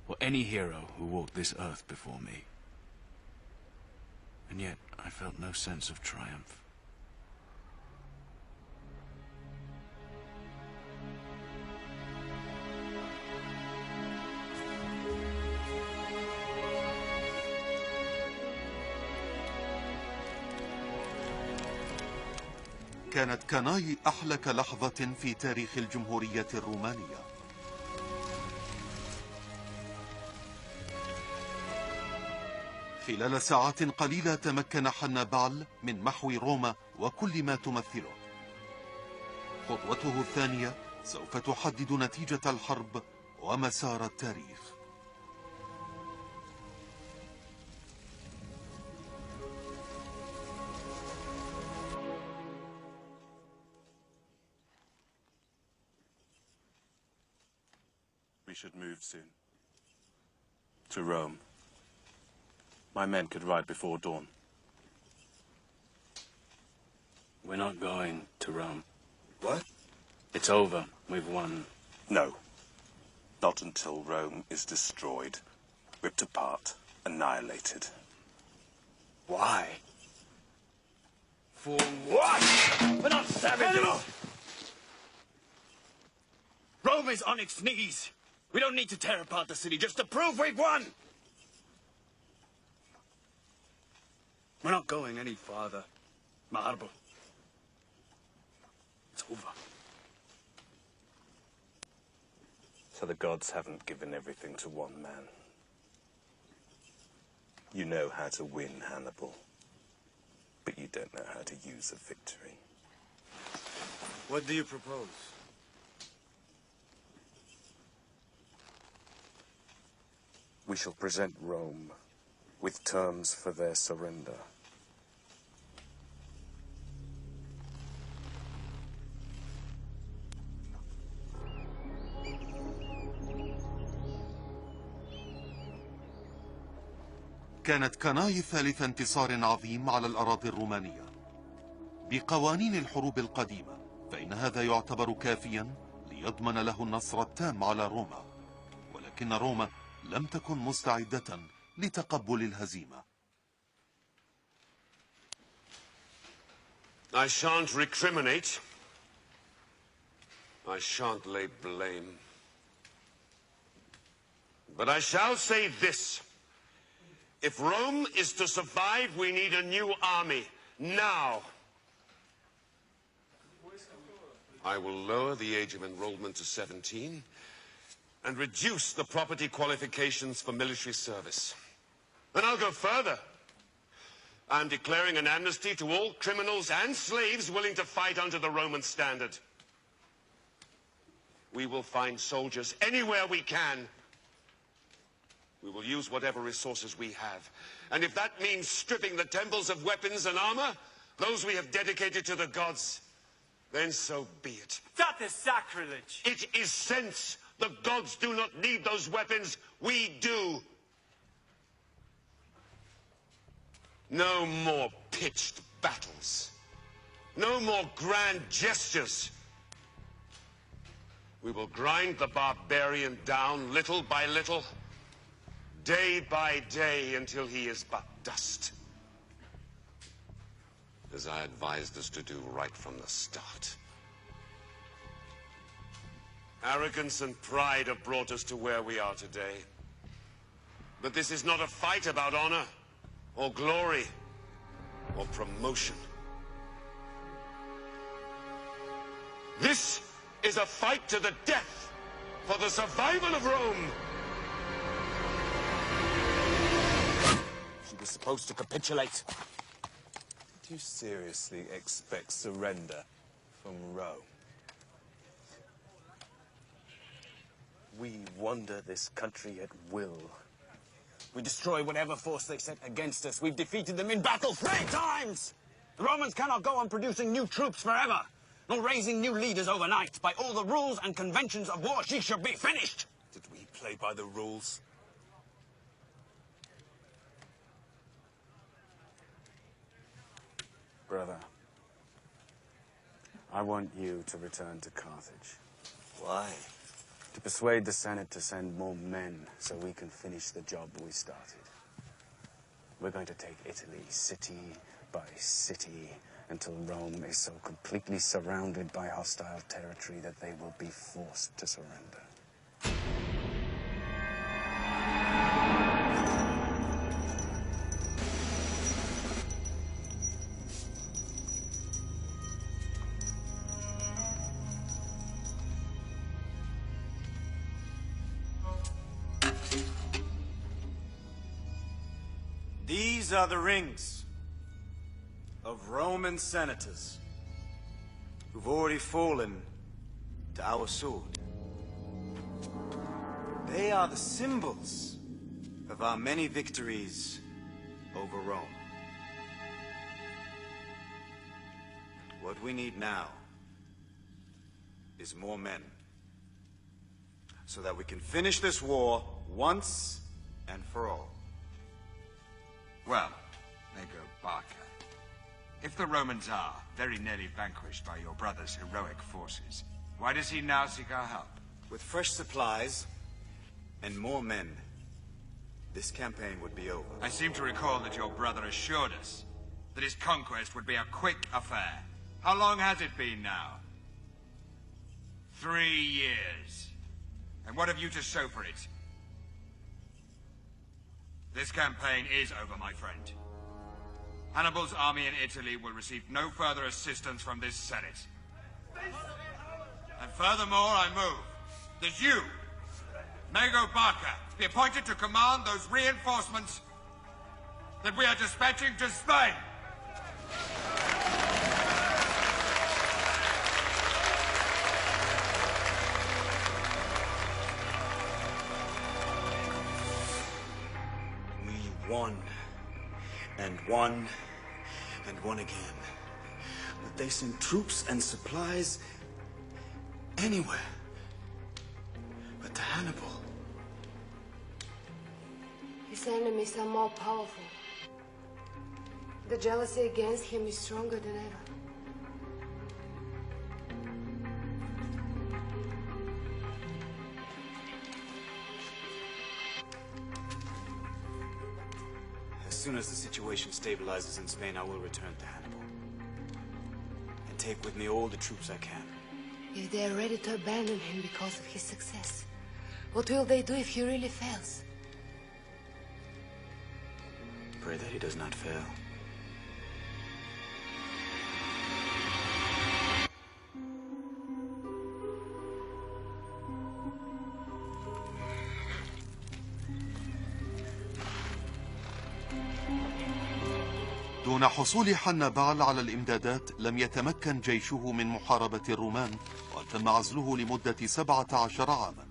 or any hero who walked this earth before me. And yet I felt no sense of triumph. كانت كاناي أحلك لحظة في تاريخ الجمهورية الرومانية. خلال ساعات قليلة تمكن حنبعل من محو روما وكل ما تمثله. خطوته الثانية سوف تحدد نتيجة الحرب ومسار التاريخ. We should move soon. To Rome. My men could ride before dawn. We're not going to Rome. What? It's over. We've won. No. Not until Rome is destroyed, ripped apart, annihilated. Why? For what? We're not savages! Rome is on its knees. We don't need to tear apart the city just to prove we've won! We're not going any farther. Hannibal. It's over. So the gods haven't given everything to one man. You know how to win, Hannibal, but you don't know how to use a victory. What do you propose? We shall present Rome with terms for their surrender. كانت كناي ثالث انتصار عظيم على الأراضي الرومانية. بقوانين الحروب القديمة فإن هذا يعتبر كافيا ليضمن له النصر التام على روما، ولكن روما لم تكن مستعدة لتقبل الهزيمة. I shan't recriminate. I shan't lay blame. But I shall say this. If Rome is to survive, we need a new army. Now. I will lower the age of enrollment to 17 and reduce the property qualifications for military service. And I'll go further. I'm declaring an amnesty to all criminals and slaves willing to fight under the Roman standard. We will find soldiers anywhere we can. We will use whatever resources we have. And if that means stripping the temples of weapons and armor, those we have dedicated to the gods, then so be it. That is sacrilege. It is sense. The gods do not need those weapons. We do. No more pitched battles. No more grand gestures. We will grind the barbarian down little by little, day by day, until he is but dust. As I advised us to do right from the start. Arrogance and pride have brought us to where we are today. But this is not a fight about honor, or glory, or promotion. This is a fight to the death for the survival of Rome. She was supposed to capitulate. Do you seriously expect surrender from Rome? We wander this country at will. We destroy whatever force they set against us. We've defeated them in battle 3 times! The Romans cannot go on producing new troops forever, nor raising new leaders overnight. By all the rules and conventions of war, she should be finished! Did we play by the rules? Brother, I want you to return to Carthage. Why? To persuade the Senate to send more men so we can finish the job we started. We're going to take Italy city by city until Rome is so completely surrounded by hostile territory that they will be forced to surrender. These are the rings of Roman senators who've already fallen to our sword. They are the symbols of our many victories over Rome. What we need now is more men, so that we can finish this war once and for all. Well, there go Barka. If the Romans are very nearly vanquished by your brother's heroic forces, why does he now seek our help? With fresh supplies and more men, this campaign would be over. I seem to recall that your brother assured us that his conquest would be a quick affair. How long has it been now? 3 years. And what have you to show for it? This campaign is over, my friend. Hannibal's army in Italy will receive no further assistance from this Senate. And furthermore, I move that you, Mago Baraka, be appointed to command those reinforcements that we are dispatching to Spain. We won. And won. And won again. But they send troops and supplies anywhere. But to Hannibal. His enemies are more powerful. The jealousy against him is stronger than ever. As soon as the situation stabilizes in Spain, I will return to Hannibal. And take with me all the troops I can. If they are ready to abandon him because of his success, what will they do if he really fails? Pray that he does not fail. دون حصول حنبعل على الإمدادات لم يتمكن جيشه من محاربة الرومان، وتم عزله لمدة 17 عاما.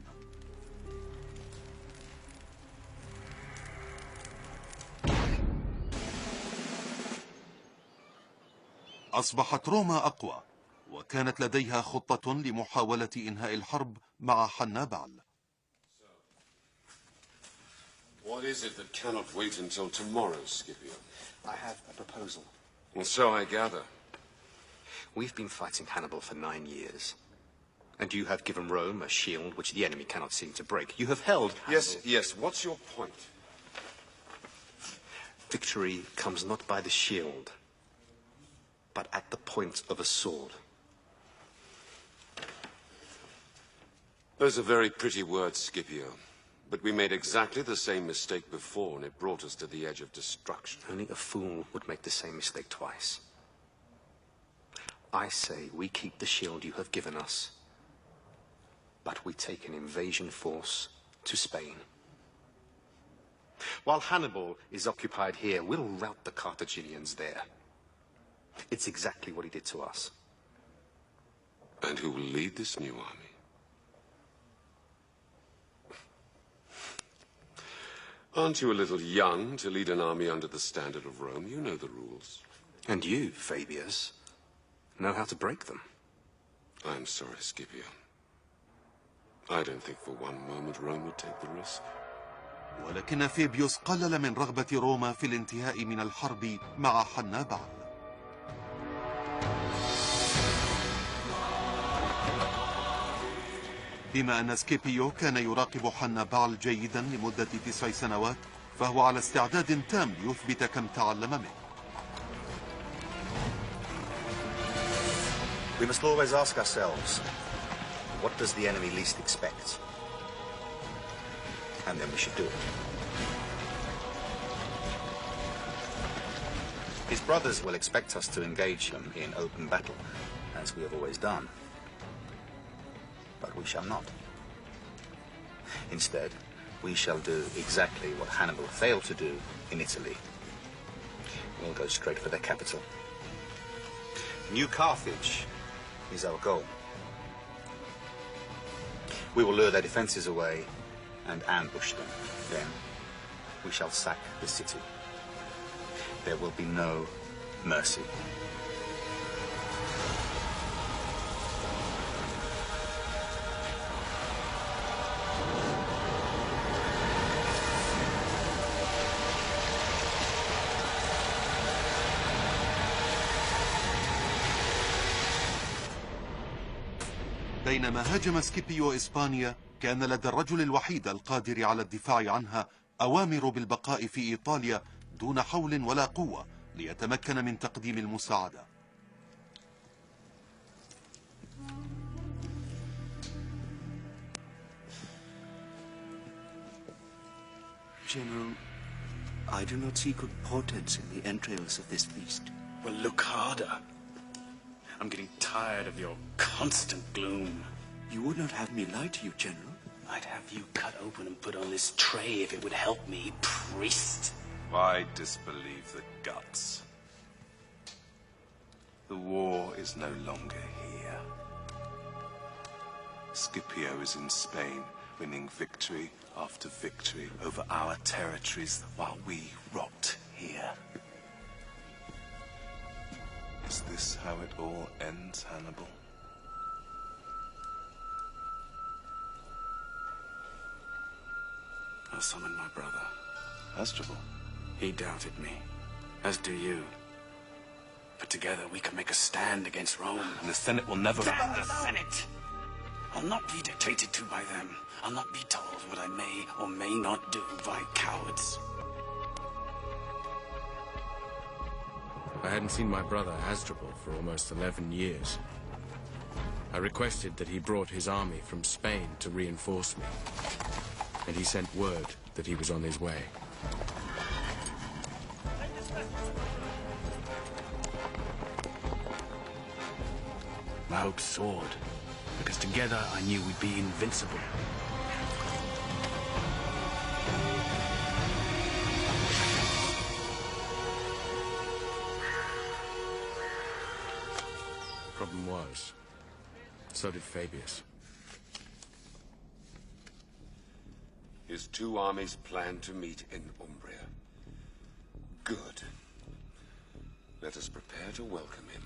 أصبحت روما أقوى، وكانت لديها خطة لمحاولة إنهاء الحرب مع حنبعل. What is it that cannot wait until tomorrow, Scipio? I have a proposal. Well, so I gather. We've been fighting Hannibal for 9 years. And you have given Rome a shield which the enemy cannot seem to break. You have held Hannibal. Yes, what's your point? Victory comes not by the shield, but at the point of a sword. Those are very pretty words, Scipio. But we made exactly the same mistake before, and it brought us to the edge of destruction. Only a fool would make the same mistake twice. I say we keep the shield you have given us, but we take an invasion force to Spain. While Hannibal is occupied here, we'll rout the Carthaginians there. It's exactly what he did to us. And who will lead this new army? Aren't you a little young to lead an army under the standard of Rome? You know the rules. And you, Fabius, know how to break them. I'm sorry, Scipio. I don't think for one moment Rome would take the risk. ولكن فيبيوس قلل من رغبة روما في الانتهاء من الحرب مع حنبعل. بما أن سكيبيو كان يراقب حنبعل جيدا لمدة 9 سنوات، فهو على استعداد تام ليثبت كم تعلم منه. We must always ask ourselves, what does the enemy least expect? And then we should do it. His brothers will expect us to engage him in open battle, as we have always done. But we shall not. Instead, we shall do exactly what Hannibal failed to do in Italy. We'll go straight for the capital. New Carthage is our goal. We will lure their defenses away and ambush them. Then we shall sack the city. There will be no mercy. بينما هاجم سكيبيو إسبانيا، كان لدى الرجل الوحيد القادر على الدفاع عنها أوامر بالبقاء في إيطاليا دون حول ولا قوة ليتمكن من تقديم المساعدة. General I do not see good portents in the entrails of this beast. Well, look harder. I'm getting tired of your constant gloom. You would not have me lie to you, General. I'd have you cut open and put on this tray if it would help me, priest. I disbelieve the guts. The war is no longer here. Scipio is in Spain, winning victory after victory over our territories while we rot here. Is this how it all ends, Hannibal? I'll summon my brother. Hasdrubal? He doubted me, as do you. But together we can make a stand against Rome. And the Senate will never... Damn the Senate! I'll not be dictated to by them. I'll not be told what I may or may not do by cowards. I hadn't seen my brother Hasdrubal for almost 11 years. I requested that he brought his army from Spain to reinforce me. And he sent word that he was on his way. My hope soared, because together I knew we'd be invincible. Problem was, so did Fabius. His two armies plan to meet in Umbria. Good. Let us prepare to welcome him.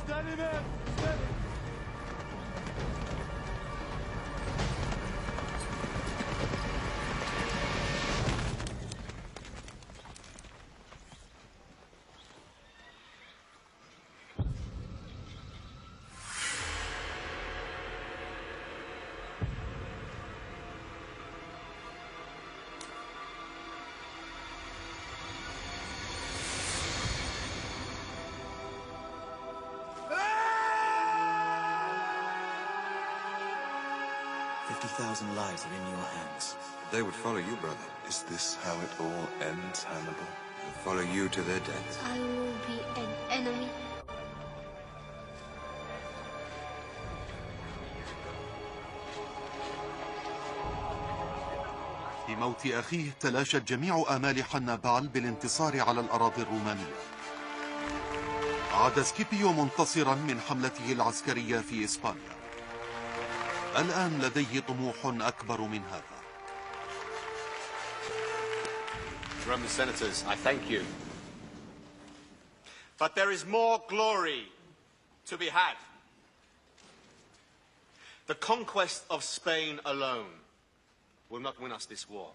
Steady, man! Steady! Thousand lives are in your hands. They would follow you, brother. Is this how it all ends, Hannibal? They'll follow you to their death. I will be an enemy. في موت أخيه تلاشت جميع آمال حنبعل بالانتصار على الأراضي الرومانية. عاد سكيبيو منتصرا من حملته العسكرية في إسبانيا. الآن لديه طموح أكبر من هذا. Roman senators, I thank you. But there is more glory to be had. The conquest of Spain alone will not win us this war.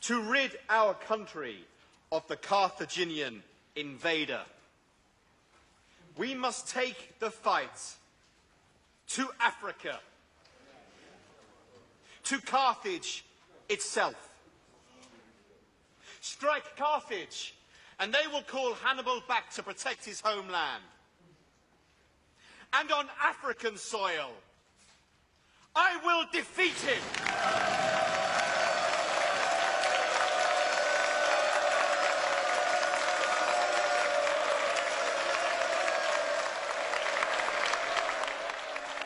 To rid our country of the Carthaginian invader, we must take the fight to Africa, to Carthage itself. Strike Carthage, and they will call Hannibal back to protect his homeland. And on African soil, I will defeat him.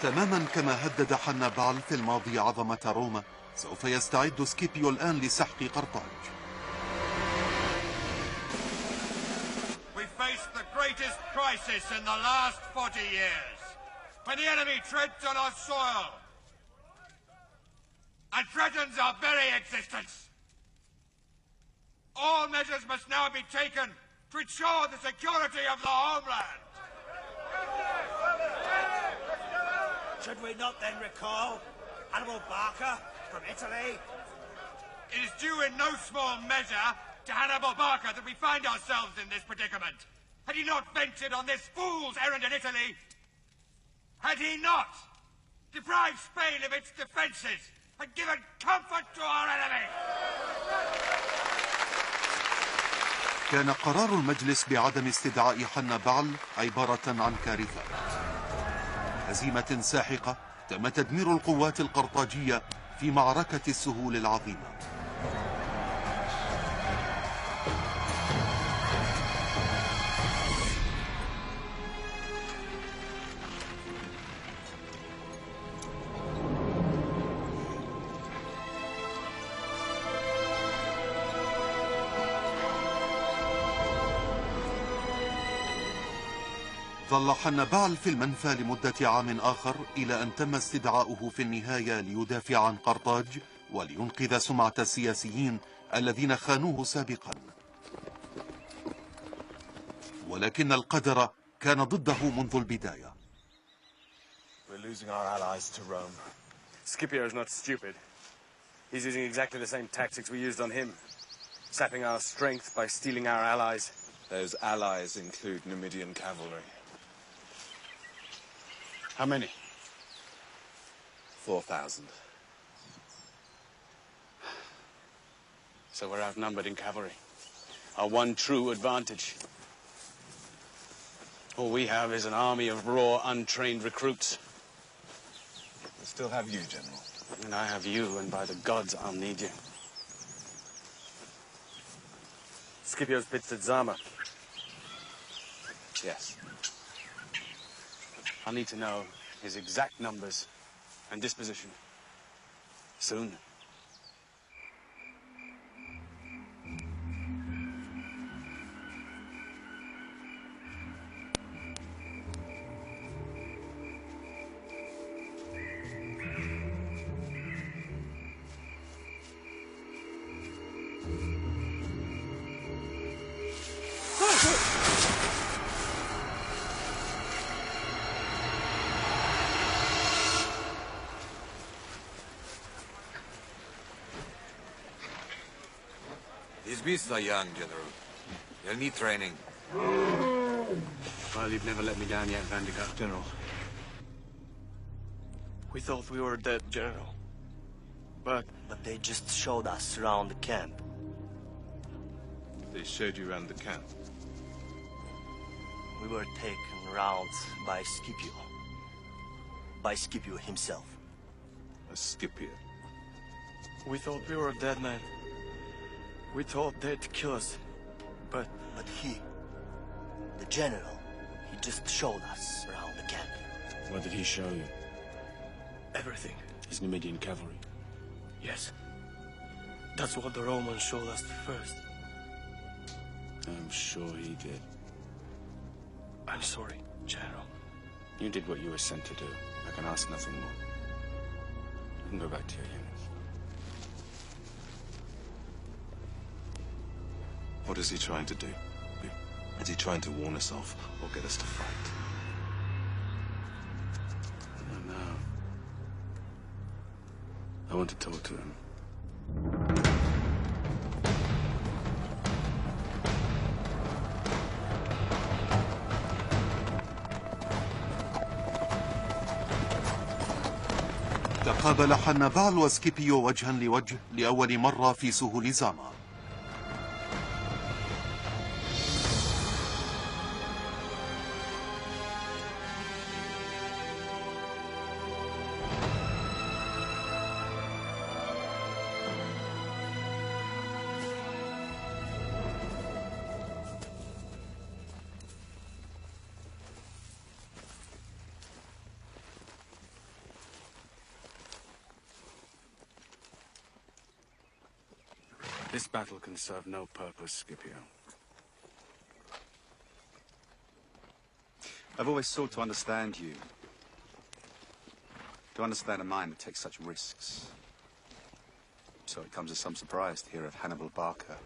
تماما كما هدد حنبعل في الماضي عظمة روما، سوف يستعد سكيبيو الآن لسحق قرطاج. We faced the greatest crisis in the last 40 years, when the enemy treads on our soil and threatens our very existence. All measures must now be taken to ensure the security of the homeland. Should we not then recall Hannibal Barca from Italy? It is due in no small measure to Hannibal Barca that we find ourselves in this predicament. Had he not ventured on this fool's errand in Italy, had he not deprived Spain of its defences and given comfort to our enemy? كان قرار المجلس بعدم استدعاء حنبعل عبارة عن كارثة. هزيمة ساحقة تم تدمير القوات القرطاجية في معركة السهول العظيمة. ظل حنبعل في المنفى لمدة عام آخر إلى أن تم استدعاؤه في النهاية ليدافع عن قرطاج ولينقذ سمعة السياسيين الذين خانوه سابقا. ولكن القدر كان ضده منذ البداية. We're losing our allies to Rome. Scipio is not stupid. He's using exactly the same tactics we used on him. Sapping our strength by stealing our allies. Those allies include Numidian cavalry. How many? 4,000. So we're outnumbered in cavalry. Our one true advantage. All we have is an army of raw, untrained recruits. We still have you, General. And I have you, and by the gods, I'll need you. Scipio's pitched at Zama. Yes. I'll need to know his exact numbers and disposition. Soon. These beasts are young, General. They'll need training. Well, you've never let me down yet, Vandika. General. We thought we were dead, General. But they just showed us around the camp. They showed you around the camp? We were taken around by Scipio. By Scipio himself. A Scipio? We thought we were dead men. We thought they'd kill us. But he, the general, he just showed us around the camp. What did he show you? Everything. His Numidian cavalry? Yes. That's what the Romans showed us first. I'm sure he did. I'm sorry, General. You did what you were sent to do. I can ask nothing more. You can go back to your units. What is he trying to do? Is he trying to warn us off or get us to fight? I don't know. I want to talk to him. تقابل حنبعل وسكيبيو وجها لوجه لأول مرة في سهول زاما. This battle can serve no purpose, Scipio. I've always sought to understand you. To understand a mind that takes such risks. So it comes as some surprise to hear of Hannibal Barca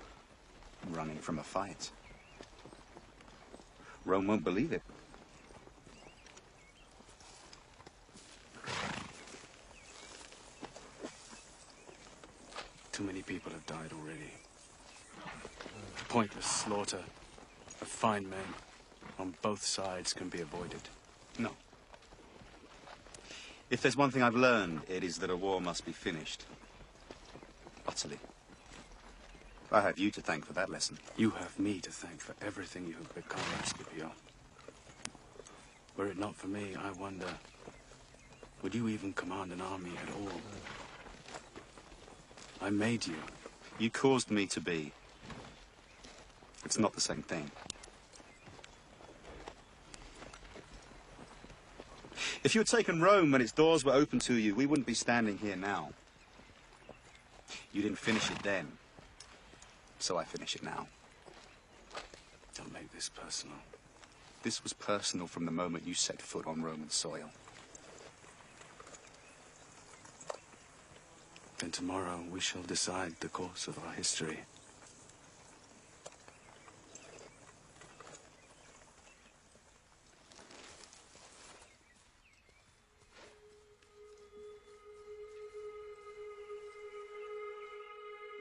running from a fight. Rome won't believe it. Too many people have died already. Pointless slaughter of fine men on both sides can be avoided. No. If there's one thing I've learned, it is that a war must be finished. Utterly. I have you to thank for that lesson. You have me to thank for everything you have become, Scipio. Were it not for me, I wonder, would you even command an army at all? I made you. You caused me to be. It's not the same thing. If you had taken Rome when its doors were open to you, we wouldn't be standing here now. You didn't finish it then, so I finish it now. Don't make this personal. This was personal from the moment you set foot on Roman soil. Then tomorrow we shall decide the course of our history.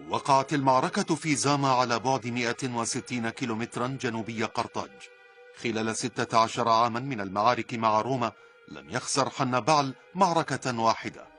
وقعت المعركة في زاما على بعد 160 كيلومترا جنوبي قرطاج. خلال 16 عاما من المعارك مع روما لم يخسر حنبعل معركة واحدة.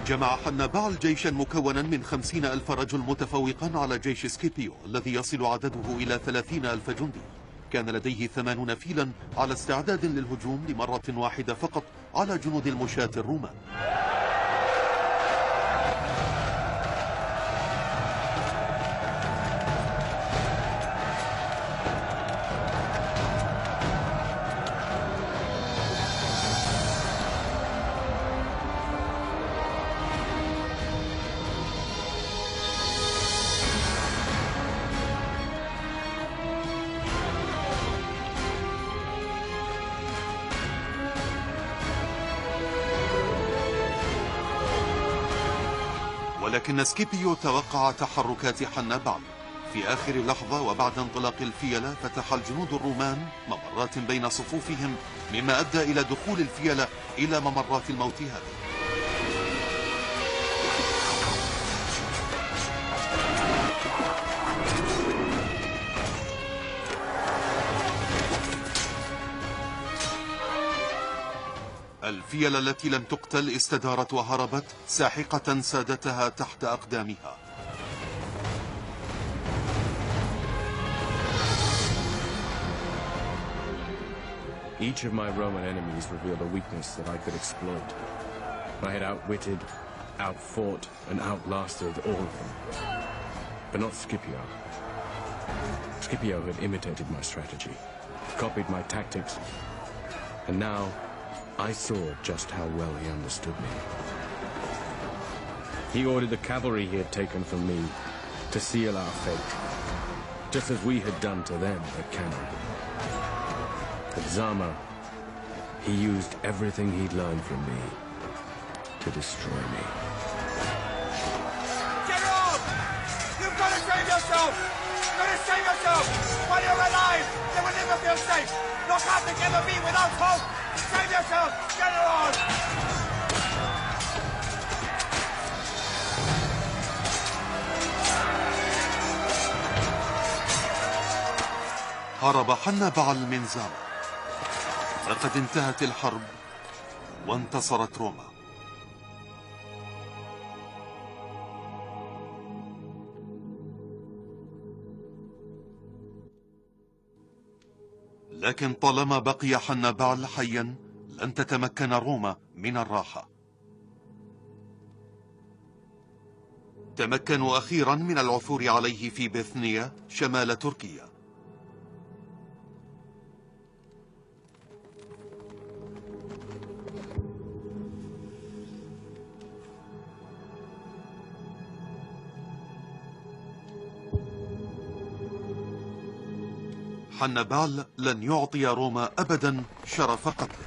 جمع حنبعل جيشا مكونا من 50,000 رجل متفوقا على جيش سكيبيو الذي يصل عدده إلى 30,000 جندي. كان لديه 80 فيلا على استعداد للهجوم لمرة واحدة فقط على جنود المشاة الرومان. ولكن سكيبيو توقع تحركات حنبعل. في آخر لحظة وبعد انطلاق الفيلة فتح الجنود الرومان ممرات بين صفوفهم، مما أدى إلى دخول الفيلة إلى ممرات الموت هذه. الفيلة التي لم تقتل استدارت وهربت ساحقة سادتها تحت أقدامها. Each of my Roman enemies revealed a weakness that I could exploit. I had outwitted, outfought, and outlasted all of them. But not Scipio. Scipio had imitated my strategy, copied my tactics, and now I saw just how well he understood me. He ordered the cavalry he had taken from me to seal our fate, just as we had done to them at Cannon. At Zama, he used everything he'd learned from me to destroy me. General! You've got to save yourself! You've got to save yourself! While you're alive, you will never feel safe! No Catholic ever be without hope! Save yourself! General! هرب حنبعل من زاما. لقد انتهت الحرب وانتصرت روما. لكن طالما بقي حنبعل حيا لن تتمكن روما من الراحة. تمكنوا أخيرا من العثور عليه في بثنية شمال تركيا. حنبعل لن يعطي روما أبدا شرف قتله.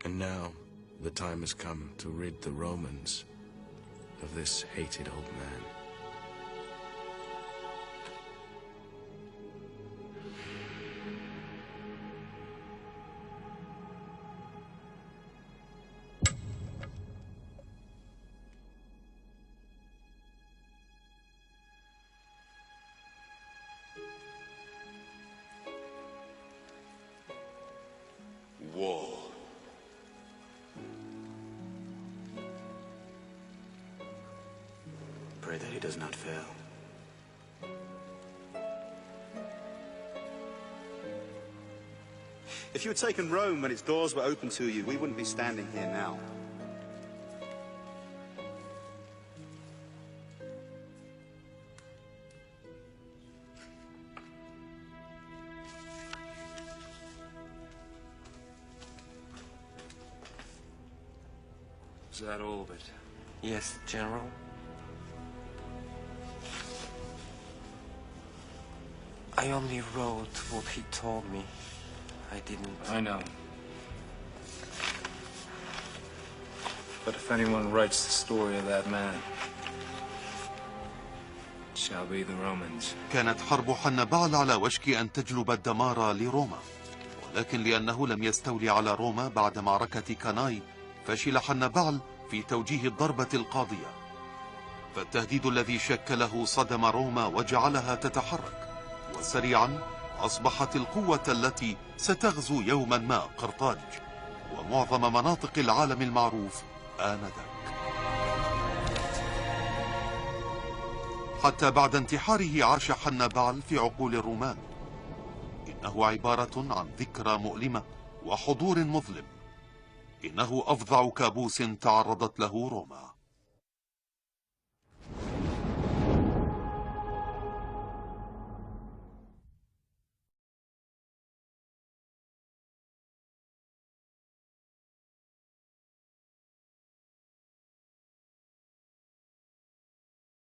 And now the time has come to rid the Romans of this hated old man. War. Pray that he does not fail. If you had taken Rome when its doors were open to you, we wouldn't be standing here now. Is that all of it? Yes, General. I only wrote what he told me. I didn't... I know. But if anyone writes the story of that man, it shall be the Romans. كانت حرب حنبعل على وشك أن تجلب الدمار لروما، ولكن لأنه لم يستولي على روما بعد معركة كاناي، فشل حنبعل في توجيه الضربة القاضية. فالتهديد الذي شكله صدم روما وجعلها تتحرك، وسريعا أصبحت القوة التي ستغزو يوما ما قرطاج ومعظم مناطق العالم المعروف آنذاك. حتى بعد انتحاره عاش حنبعل في عقول الرومان. إنه عبارة عن ذكرى مؤلمة وحضور مظلم. إنه أفظع كابوس تعرضت له روما.